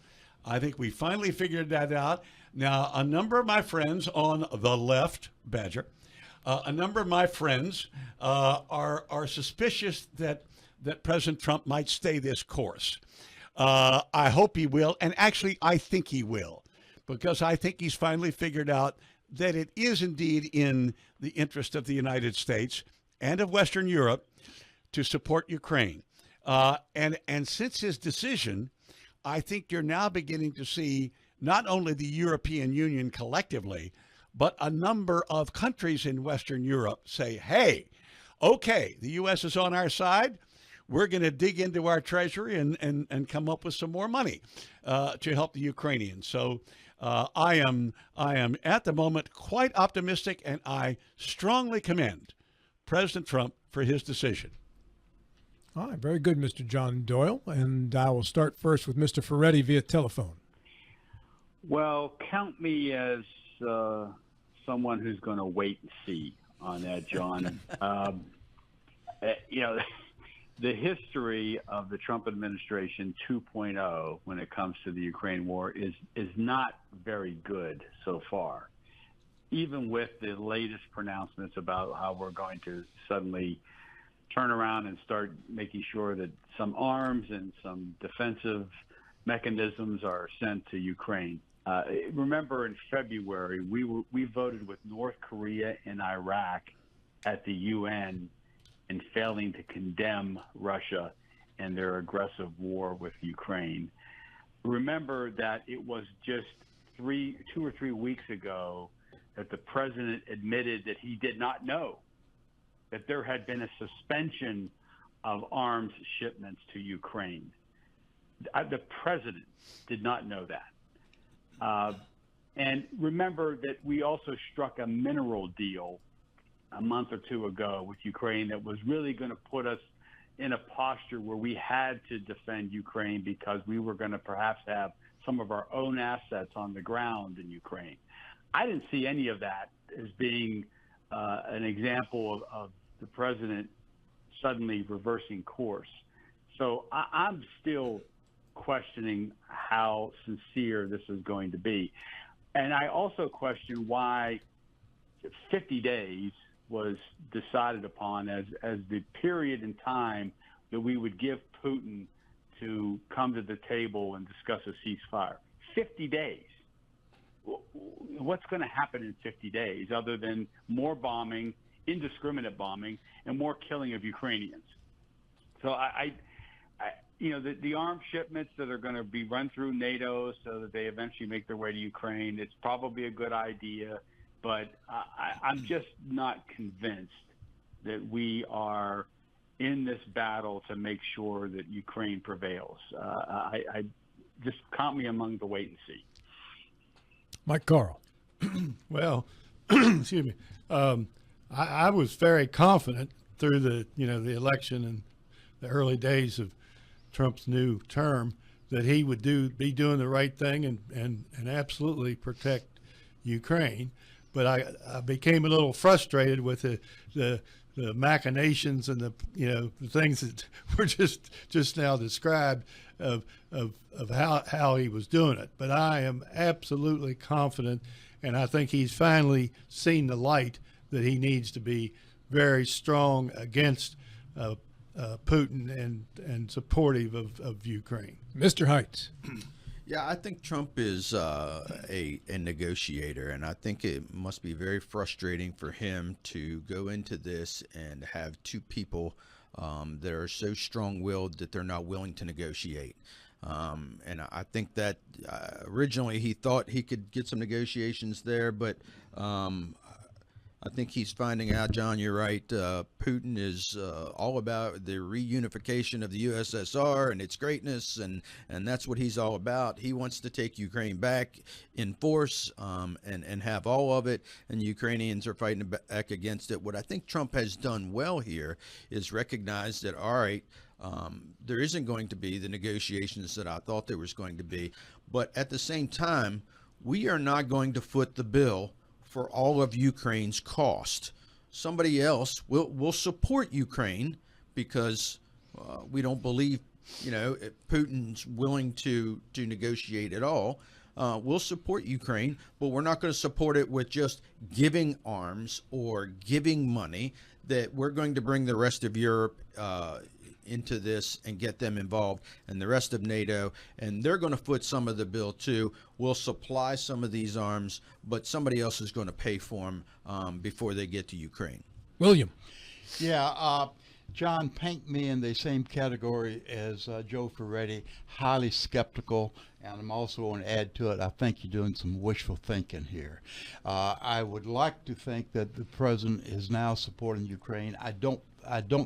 I think we finally figured that out. Now, a number of my friends on the left, Badger, a number of my friends are suspicious that President Trump might stay this course. I hope he will, and actually I think he will, because I think he's finally figured out that it is indeed in the interest of the United States and of Western Europe to support Ukraine. And since his decision, I think you're now beginning to see not only the European Union collectively, but a number of countries in Western Europe say, hey, okay, the U.S. is on our side. We're going to dig into our treasury and come up with some more money to help the Ukrainians. So I am at the moment quite optimistic, and I strongly commend President Trump for his decision. All right, very good, Mr. John Doyle. And I will start first with Mr. Ferretti via telephone. Well, count me as someone who's going to wait and see on that, John. You know, the history of the Trump administration 2.0 when it comes to the Ukraine war is not very good so far, even with the latest pronouncements about how we're going to suddenly turn around and start making sure that some arms and some defensive mechanisms are sent to Ukraine. Remember, in February, we voted with North Korea and Iraq at the UN in failing to condemn Russia and their aggressive war with Ukraine. Remember that it was just 2 or 3 weeks ago that the president admitted that he did not know that there had been a suspension of arms shipments to Ukraine. The president did not know that. And remember that we also struck a mineral deal a month or two ago with Ukraine that was really going to put us in a posture where we had to defend Ukraine because we were going to perhaps have some of our own assets on the ground in Ukraine. I didn't see any of that as being an example of the president suddenly reversing course. So I'm still questioning how sincere this is going to be. And I also question why 50 days was decided upon as the period in time that we would give Putin to come to the table and discuss a ceasefire. 50 days. What's going to happen in 50 days other than more bombing, indiscriminate bombing, and more killing of Ukrainians? So the arms shipments that are going to be run through NATO so that they eventually make their way to Ukraine, it's probably a good idea, but I'm just not convinced that we are in this battle to make sure that Ukraine prevails. I just count me among the wait and see. Mike Carl. Well, excuse me. I was very confident through the election and the early days of Trump's new term that he would be doing the right thing and absolutely protect Ukraine. But I became a little frustrated with the machinations and the things that were just now described of how he was doing it. But I am absolutely confident, and I think he's finally seen the light that he needs to be very strong against Putin and supportive of Ukraine. Mr. Heights. Yeah, I think Trump is a negotiator, and I think it must be very frustrating for him to go into this and have two people that are so strong-willed that they're not willing to negotiate. And I think that originally he thought he could get some negotiations there, but I think he's finding out, John, you're right. Putin is all about the reunification of the USSR and its greatness, and that's what he's all about. He wants to take Ukraine back in force and have all of it, and Ukrainians are fighting back against it. What I think Trump has done well here is recognize that, all right, there isn't going to be the negotiations that I thought there was going to be, but at the same time, we are not going to foot the bill for all of Ukraine's cost. Somebody else will support Ukraine because we don't believe, Putin's willing to negotiate at all. We'll support Ukraine, but we're not going to support it with just giving arms or giving money. That we're going to bring the rest of Europe into this and get them involved, and the rest of NATO, and they're going to foot some of the bill too. We'll supply some of these arms, but somebody else is going to pay for them before they get to Ukraine. William. Yeah, John, paint me in the same category as Joe Ferretti, highly skeptical, and I'm also going to add to it, I think you're doing some wishful thinking here. I would like to think that the president is now supporting Ukraine. I don't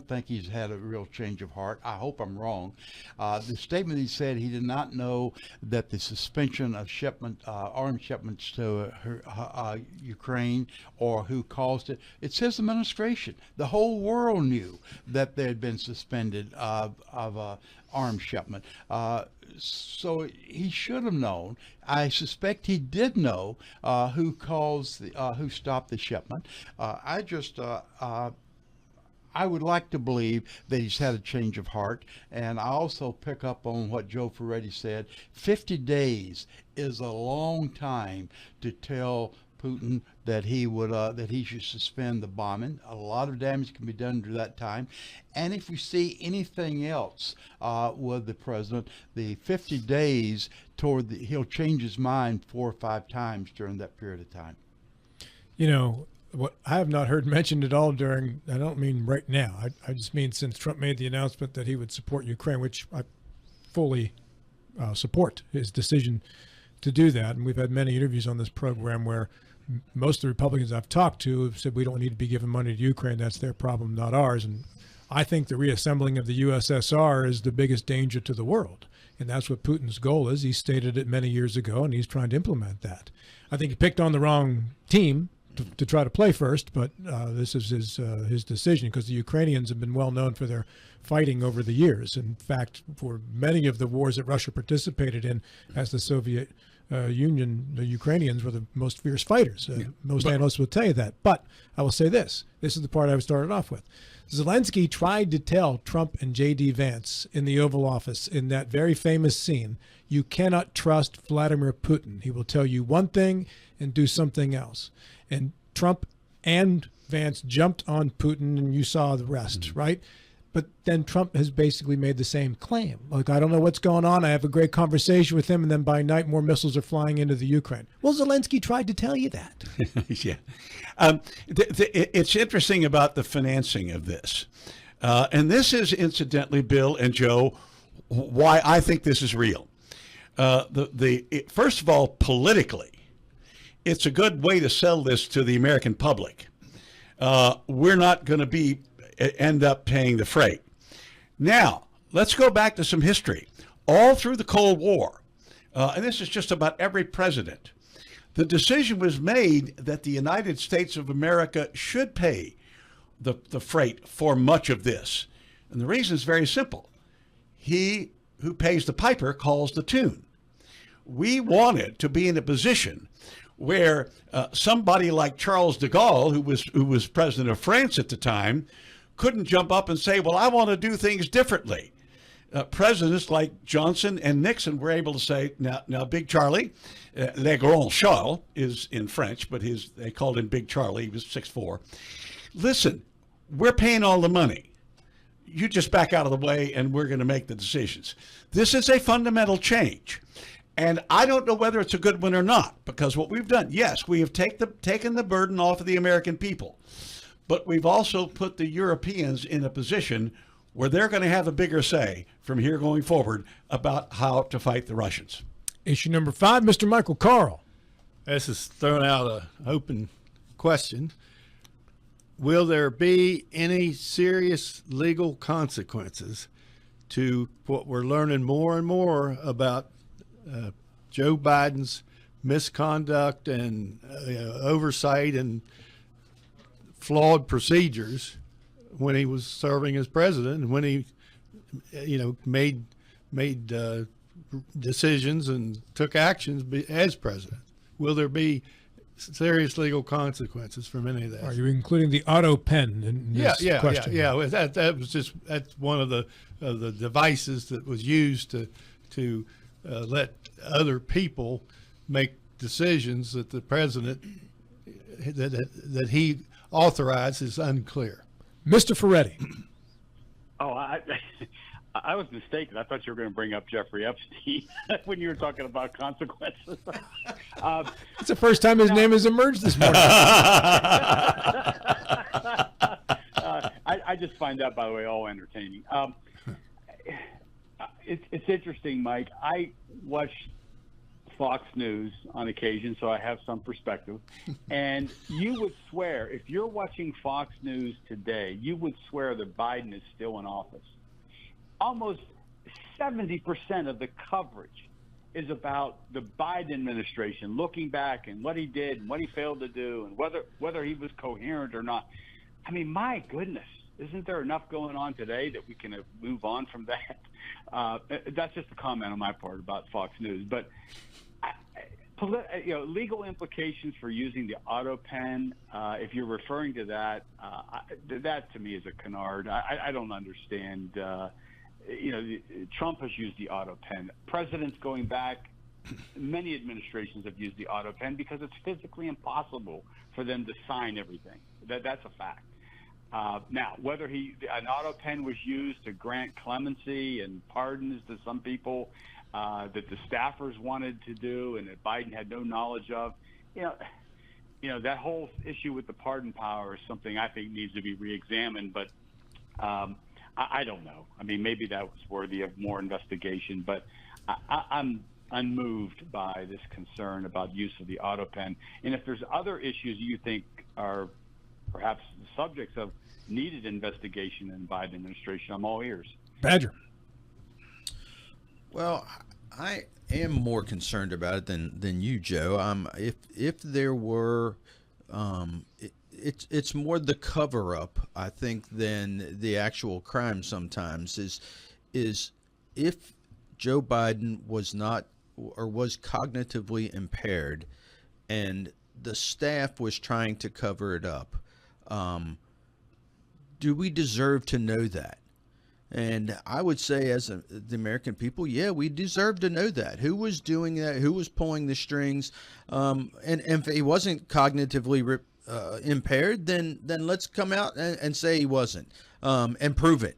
think he's had a real change of heart. I hope I'm wrong. The statement he said he did not know that the suspension of arms shipments to Ukraine or who caused it. It's his administration. The whole world knew that there had been suspended of arms shipment. So he should have known. I suspect he did know who stopped the shipment. I would like to believe that he's had a change of heart, and I also pick up on what Joe Ferretti said. 50 days is a long time to tell Putin that he should suspend the bombing. A lot of damage can be done during that time, and if we see anything else with the president, the 50 days he'll change his mind 4 or 5 times during that period of time. What I have not heard mentioned at all during, I don't mean right now, I just mean since Trump made the announcement that he would support Ukraine, which I fully support his decision to do that. And we've had many interviews on this program where most of the Republicans I've talked to have said we don't need to be giving money to Ukraine. That's their problem, not ours. And I think the reassembling of the USSR is the biggest danger to the world. And that's what Putin's goal is. He stated it many years ago, and he's trying to implement that. I think he picked on the wrong team to try to play first, but this is his decision because the Ukrainians have been well known for their fighting over the years. In fact, for many of the wars that Russia participated in as the Soviet Union, the Ukrainians were the most fierce fighters. Most analysts will tell you that. But I will say this. This is the part I started off with. Zelensky tried to tell Trump and J.D. Vance in the Oval Office in that very famous scene, you cannot trust Vladimir Putin. He will tell you one thing and do something else. And Trump and Vance jumped on Putin, and you saw the rest, right? But then Trump has basically made the same claim. Like, I don't know what's going on. I have a great conversation with him, and then by night, more missiles are flying into the Ukraine. Well, Zelensky tried to tell you that. Yeah. It's interesting about the financing of this. And this is, incidentally, Bill and Joe, why I think this is real. First of all, politically, it's a good way to sell this to the American public. We're not going to end up paying the freight. Now, let's go back to some history. All through the Cold War, and this is just about every president, the decision was made that the United States of America should pay the freight for much of this. And the reason is very simple. He who pays the piper calls the tune. We wanted to be in a position where somebody like Charles de Gaulle, who was president of France at the time, couldn't jump up and say, well, I want to do things differently. Presidents like Johnson and Nixon were able to say, now Big Charlie, Le Grand Charles is in French, but they called him Big Charlie. He was 6'4". Listen, we're paying all the money. You just back out of the way and we're going to make the decisions. This is a fundamental change. And I don't know whether it's a good one or not, because what we've done, yes, we have taken the burden off of the American people, but we've also put the Europeans in a position where they're going to have a bigger say from here going forward about how to fight the Russians. Issue number 5, Mr. Michael Carl. This is throwing out an open question. Will there be any serious legal consequences to what we're learning more and more about Joe Biden's misconduct and oversight and flawed procedures when he was serving as president, and when he, made decisions and took actions as president? Will there be serious legal consequences from any of that? Are you including the auto pen in this question? Yeah. That's one of the devices that was used to let other people make decisions that the president that he authorized is unclear. Mr. Ferretti. Oh, I was mistaken. I thought you were going to bring up Jeffrey Epstein when you were talking about consequences. It's the first time his name has emerged this morning. I just find that, by the way, all entertaining. It's interesting, Mike. I watch Fox News on occasion, so I have some perspective. And you would swear, if you're watching Fox News today, you would swear that Biden is still in office. Almost 70% of the coverage is about the Biden administration, looking back and what he did and what he failed to do and whether he was coherent or not. I mean, my goodness, isn't there enough going on today that we can move on from that? That's just a comment on my part about Fox News. But legal implications for using the auto pen, if you're referring to that, that to me is a canard. I don't understand. Trump has used the auto pen. Presidents going back, many administrations have used the auto pen because it's physically impossible for them to sign everything. That's a fact. Now, whether an auto pen was used to grant clemency and pardons to some people that the staffers wanted to do and that Biden had no knowledge of, that whole issue with the pardon power is something I think needs to be reexamined. But I don't know. I mean, maybe that was worthy of more investigation, but I'm unmoved by this concern about use of the auto pen. And if there's other issues you think are perhaps the subjects of needed investigation in the Biden administration, I'm all ears. Badger. Well, I am more concerned about it than you, Joe. If there were, it's more the cover up, I think, than the actual crime. Sometimes is if Joe Biden was not or was cognitively impaired, and the staff was trying to cover it up. Do we deserve to know that? And I would say, as the American people, yeah, we deserve to know that. Who was doing that? Who was pulling the strings? And if he wasn't cognitively impaired, then let's come out and say he wasn't, and prove it.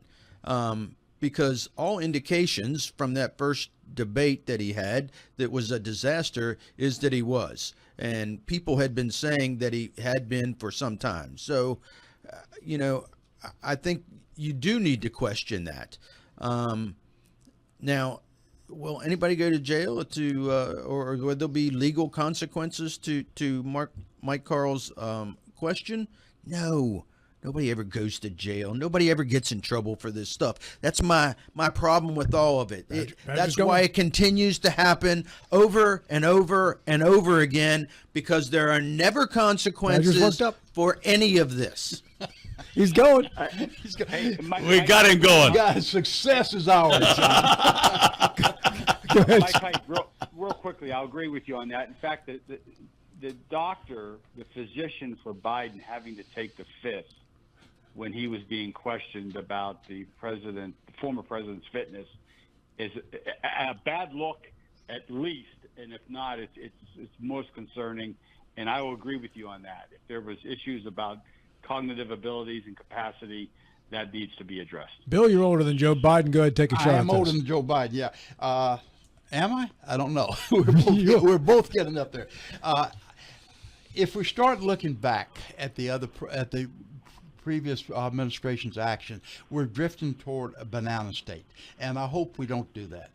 Because all indications from that first debate that he had that was a disaster is that he was. And people had been saying that he had been for some time. So, I think you do need to question that. Now, will anybody go to jail or will there be legal consequences to Mike Carl's question? No. Nobody ever goes to jail. Nobody ever gets in trouble for this stuff. That's my problem with all of it. That's why it continues to happen over and over and over again, because there are never consequences for any of this. He's going. Hey, We got him going. Guys, success is ours, John. Go ahead. Mike Height, real quickly, I'll agree with you on that. In fact, the doctor, the physician for Biden having to take the fifth when he was being questioned about the former president's fitness is a bad look at least, and if not, it's most concerning. And I will agree with you on that. If there was issues about cognitive abilities and capacity, that needs to be addressed. Bill, you're older than Joe Biden. Go ahead and take a shot I at am this. older than Joe Biden, yeah. Am I? I don't know. We're both getting up there. If we start looking back at the previous administration's action, we're drifting toward a banana state, and I hope we don't do that.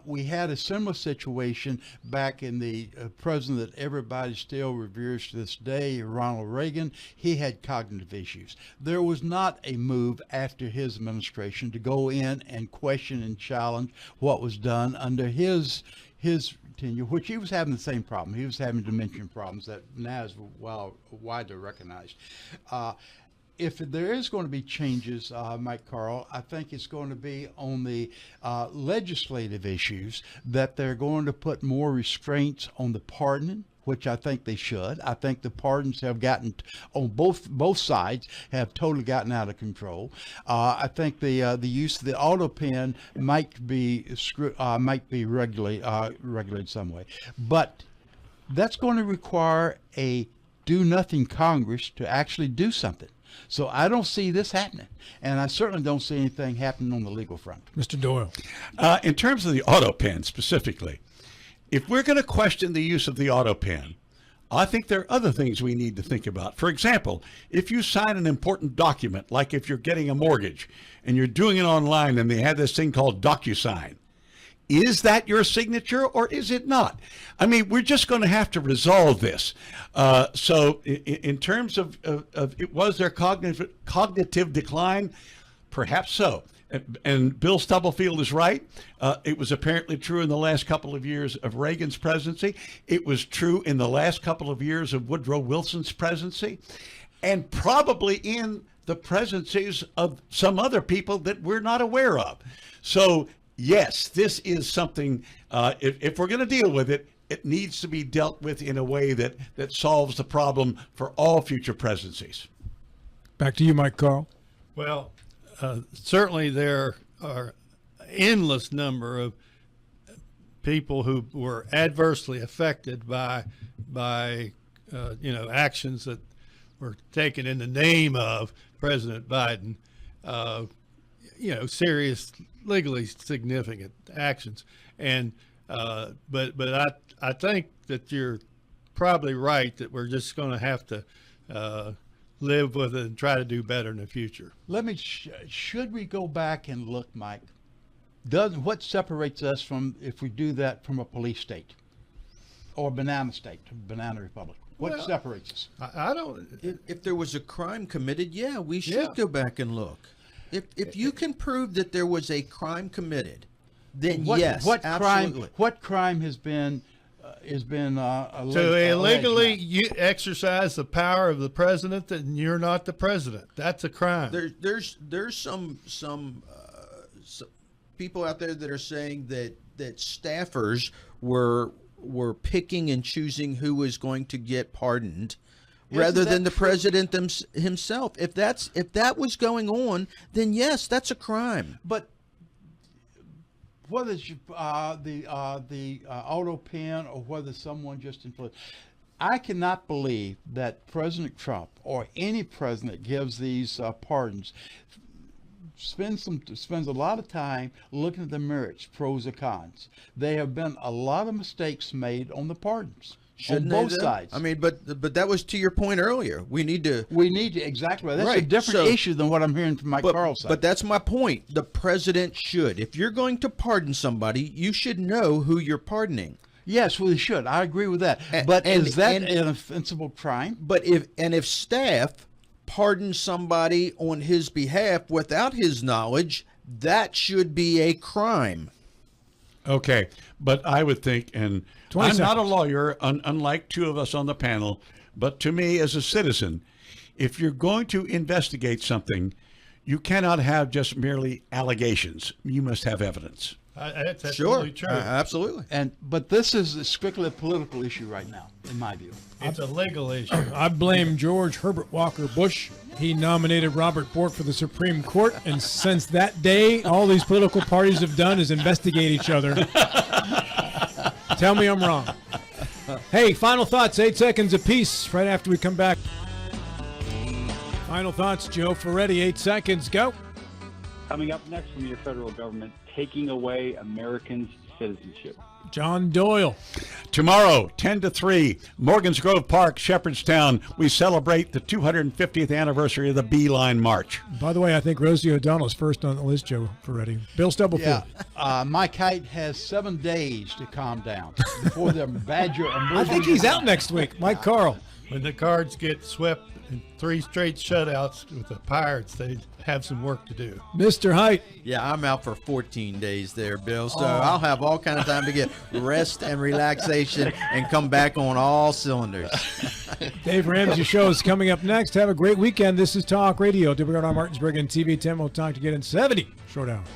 We had a similar situation back in the president that everybody still reveres to this day, Ronald Reagan. He had cognitive issues. There was not a move after his administration to go in and question and challenge what was done under his tenure, which he was having the same problem. He was having dementia problems that now is widely recognized. If there is going to be changes, Mike Carl, I think it's going to be on the legislative issues, that they're going to put more restraints on the pardoning, which I think they should. I think the pardons have gotten, on both sides, have totally gotten out of control. I think the use of the auto pen might be regulated some way, but that's going to require a do-nothing Congress to actually do something. So I don't see this happening, and I certainly don't see anything happening on the legal front. Mr. Doyle. In terms of the auto pen specifically, if we're going to question the use of the auto pen, I think there are other things we need to think about. For example, if you sign an important document, like if you're getting a mortgage and you're doing it online and they have this thing called DocuSign, is that your signature or is it not? I mean, we're just going to have to resolve this. So in terms of was there cognitive decline? Perhaps so. And Bill Stubblefield is right. It was apparently true in the last couple of years of Reagan's presidency. It was true in the last couple of years of Woodrow Wilson's presidency, and probably in the presidencies of some other people that we're not aware of. So yes, this is something, if we're going to deal with it, it needs to be dealt with in a way that solves the problem for all future presidencies. Back to you, Mike Carl. Well, certainly there are endless number of people who were adversely affected by actions that were taken in the name of President Biden. Serious, legally significant actions, and but I think that you're probably right that we're just going to have to live with it and try to do better in the future. Should we go back and look, Mike? What separates us from, if we do that, from a police state or banana state, banana republic? What separates us? I don't. If there was a crime committed, yeah, we should go back and look. If you can prove that there was a crime committed, then yes, absolutely. What crime has been alleged? So illegally you exercise the power of the president, and you're not the president. That's a crime. There's some people out there that are saying that staffers were picking and choosing who was going to get pardoned, rather than the president himself. If that was going on, then yes, that's a crime. But whether it's the auto pen or whether someone just influenced, I cannot believe that President Trump or any president gives these pardons spends a lot of time looking at the merits, pros or cons. There have been a lot of mistakes made on the pardons. Shouldn't on both they, sides. I mean, but that was to your point earlier. We need to exactly. That's right. a different issue than what I'm hearing from Mike Carl's side. But that's my point. The president should. If you're going to pardon somebody, you should know who you're pardoning. Yes, we should. I agree with that. But is that an offensible crime? But if staff pardons somebody on his behalf without his knowledge, that should be a crime. Okay, but I would think, and I'm seconds. not a lawyer, unlike two of us on the panel, but to me as a citizen, if you're going to investigate something, you cannot have just merely allegations. You must have evidence. That's Sure, absolutely true. absolutely. But this is strictly a political issue right now, in my view. It's a legal issue. I blame George Herbert Walker Bush. He nominated Robert Bork for the Supreme Court, and since that day, all these political parties have done is investigate each other. Tell me I'm wrong. Hey, final thoughts, 8 seconds apiece, right after we come back. Final thoughts, Joe Ferretti, 8 seconds, go. Coming up next from your federal government, taking away Americans' citizenship. John Doyle. Tomorrow, 10 to 3, Morgan's Grove Park, Shepherdstown, we celebrate the 250th anniversary of the Beeline March. By the way, I think Rosie O'Donnell is first on the list, Joe Ferretti. Bill Stubblefield. Mike Height has 7 days to calm down before the Badger. I think he's out next week. Mike Carl. When the Cards get swept in 3 straight shutouts with the Pirates, they have some work to do. Mr. Height. Yeah, I'm out for 14 days there, Bill. So I'll have all kind of time to get rest and relaxation and come back on all cylinders. Dave Ramsey Show is coming up next. Have a great weekend. This is Talk Radio. WRNR Martinsburg and TV 10. We'll talk to you in 70 short hours.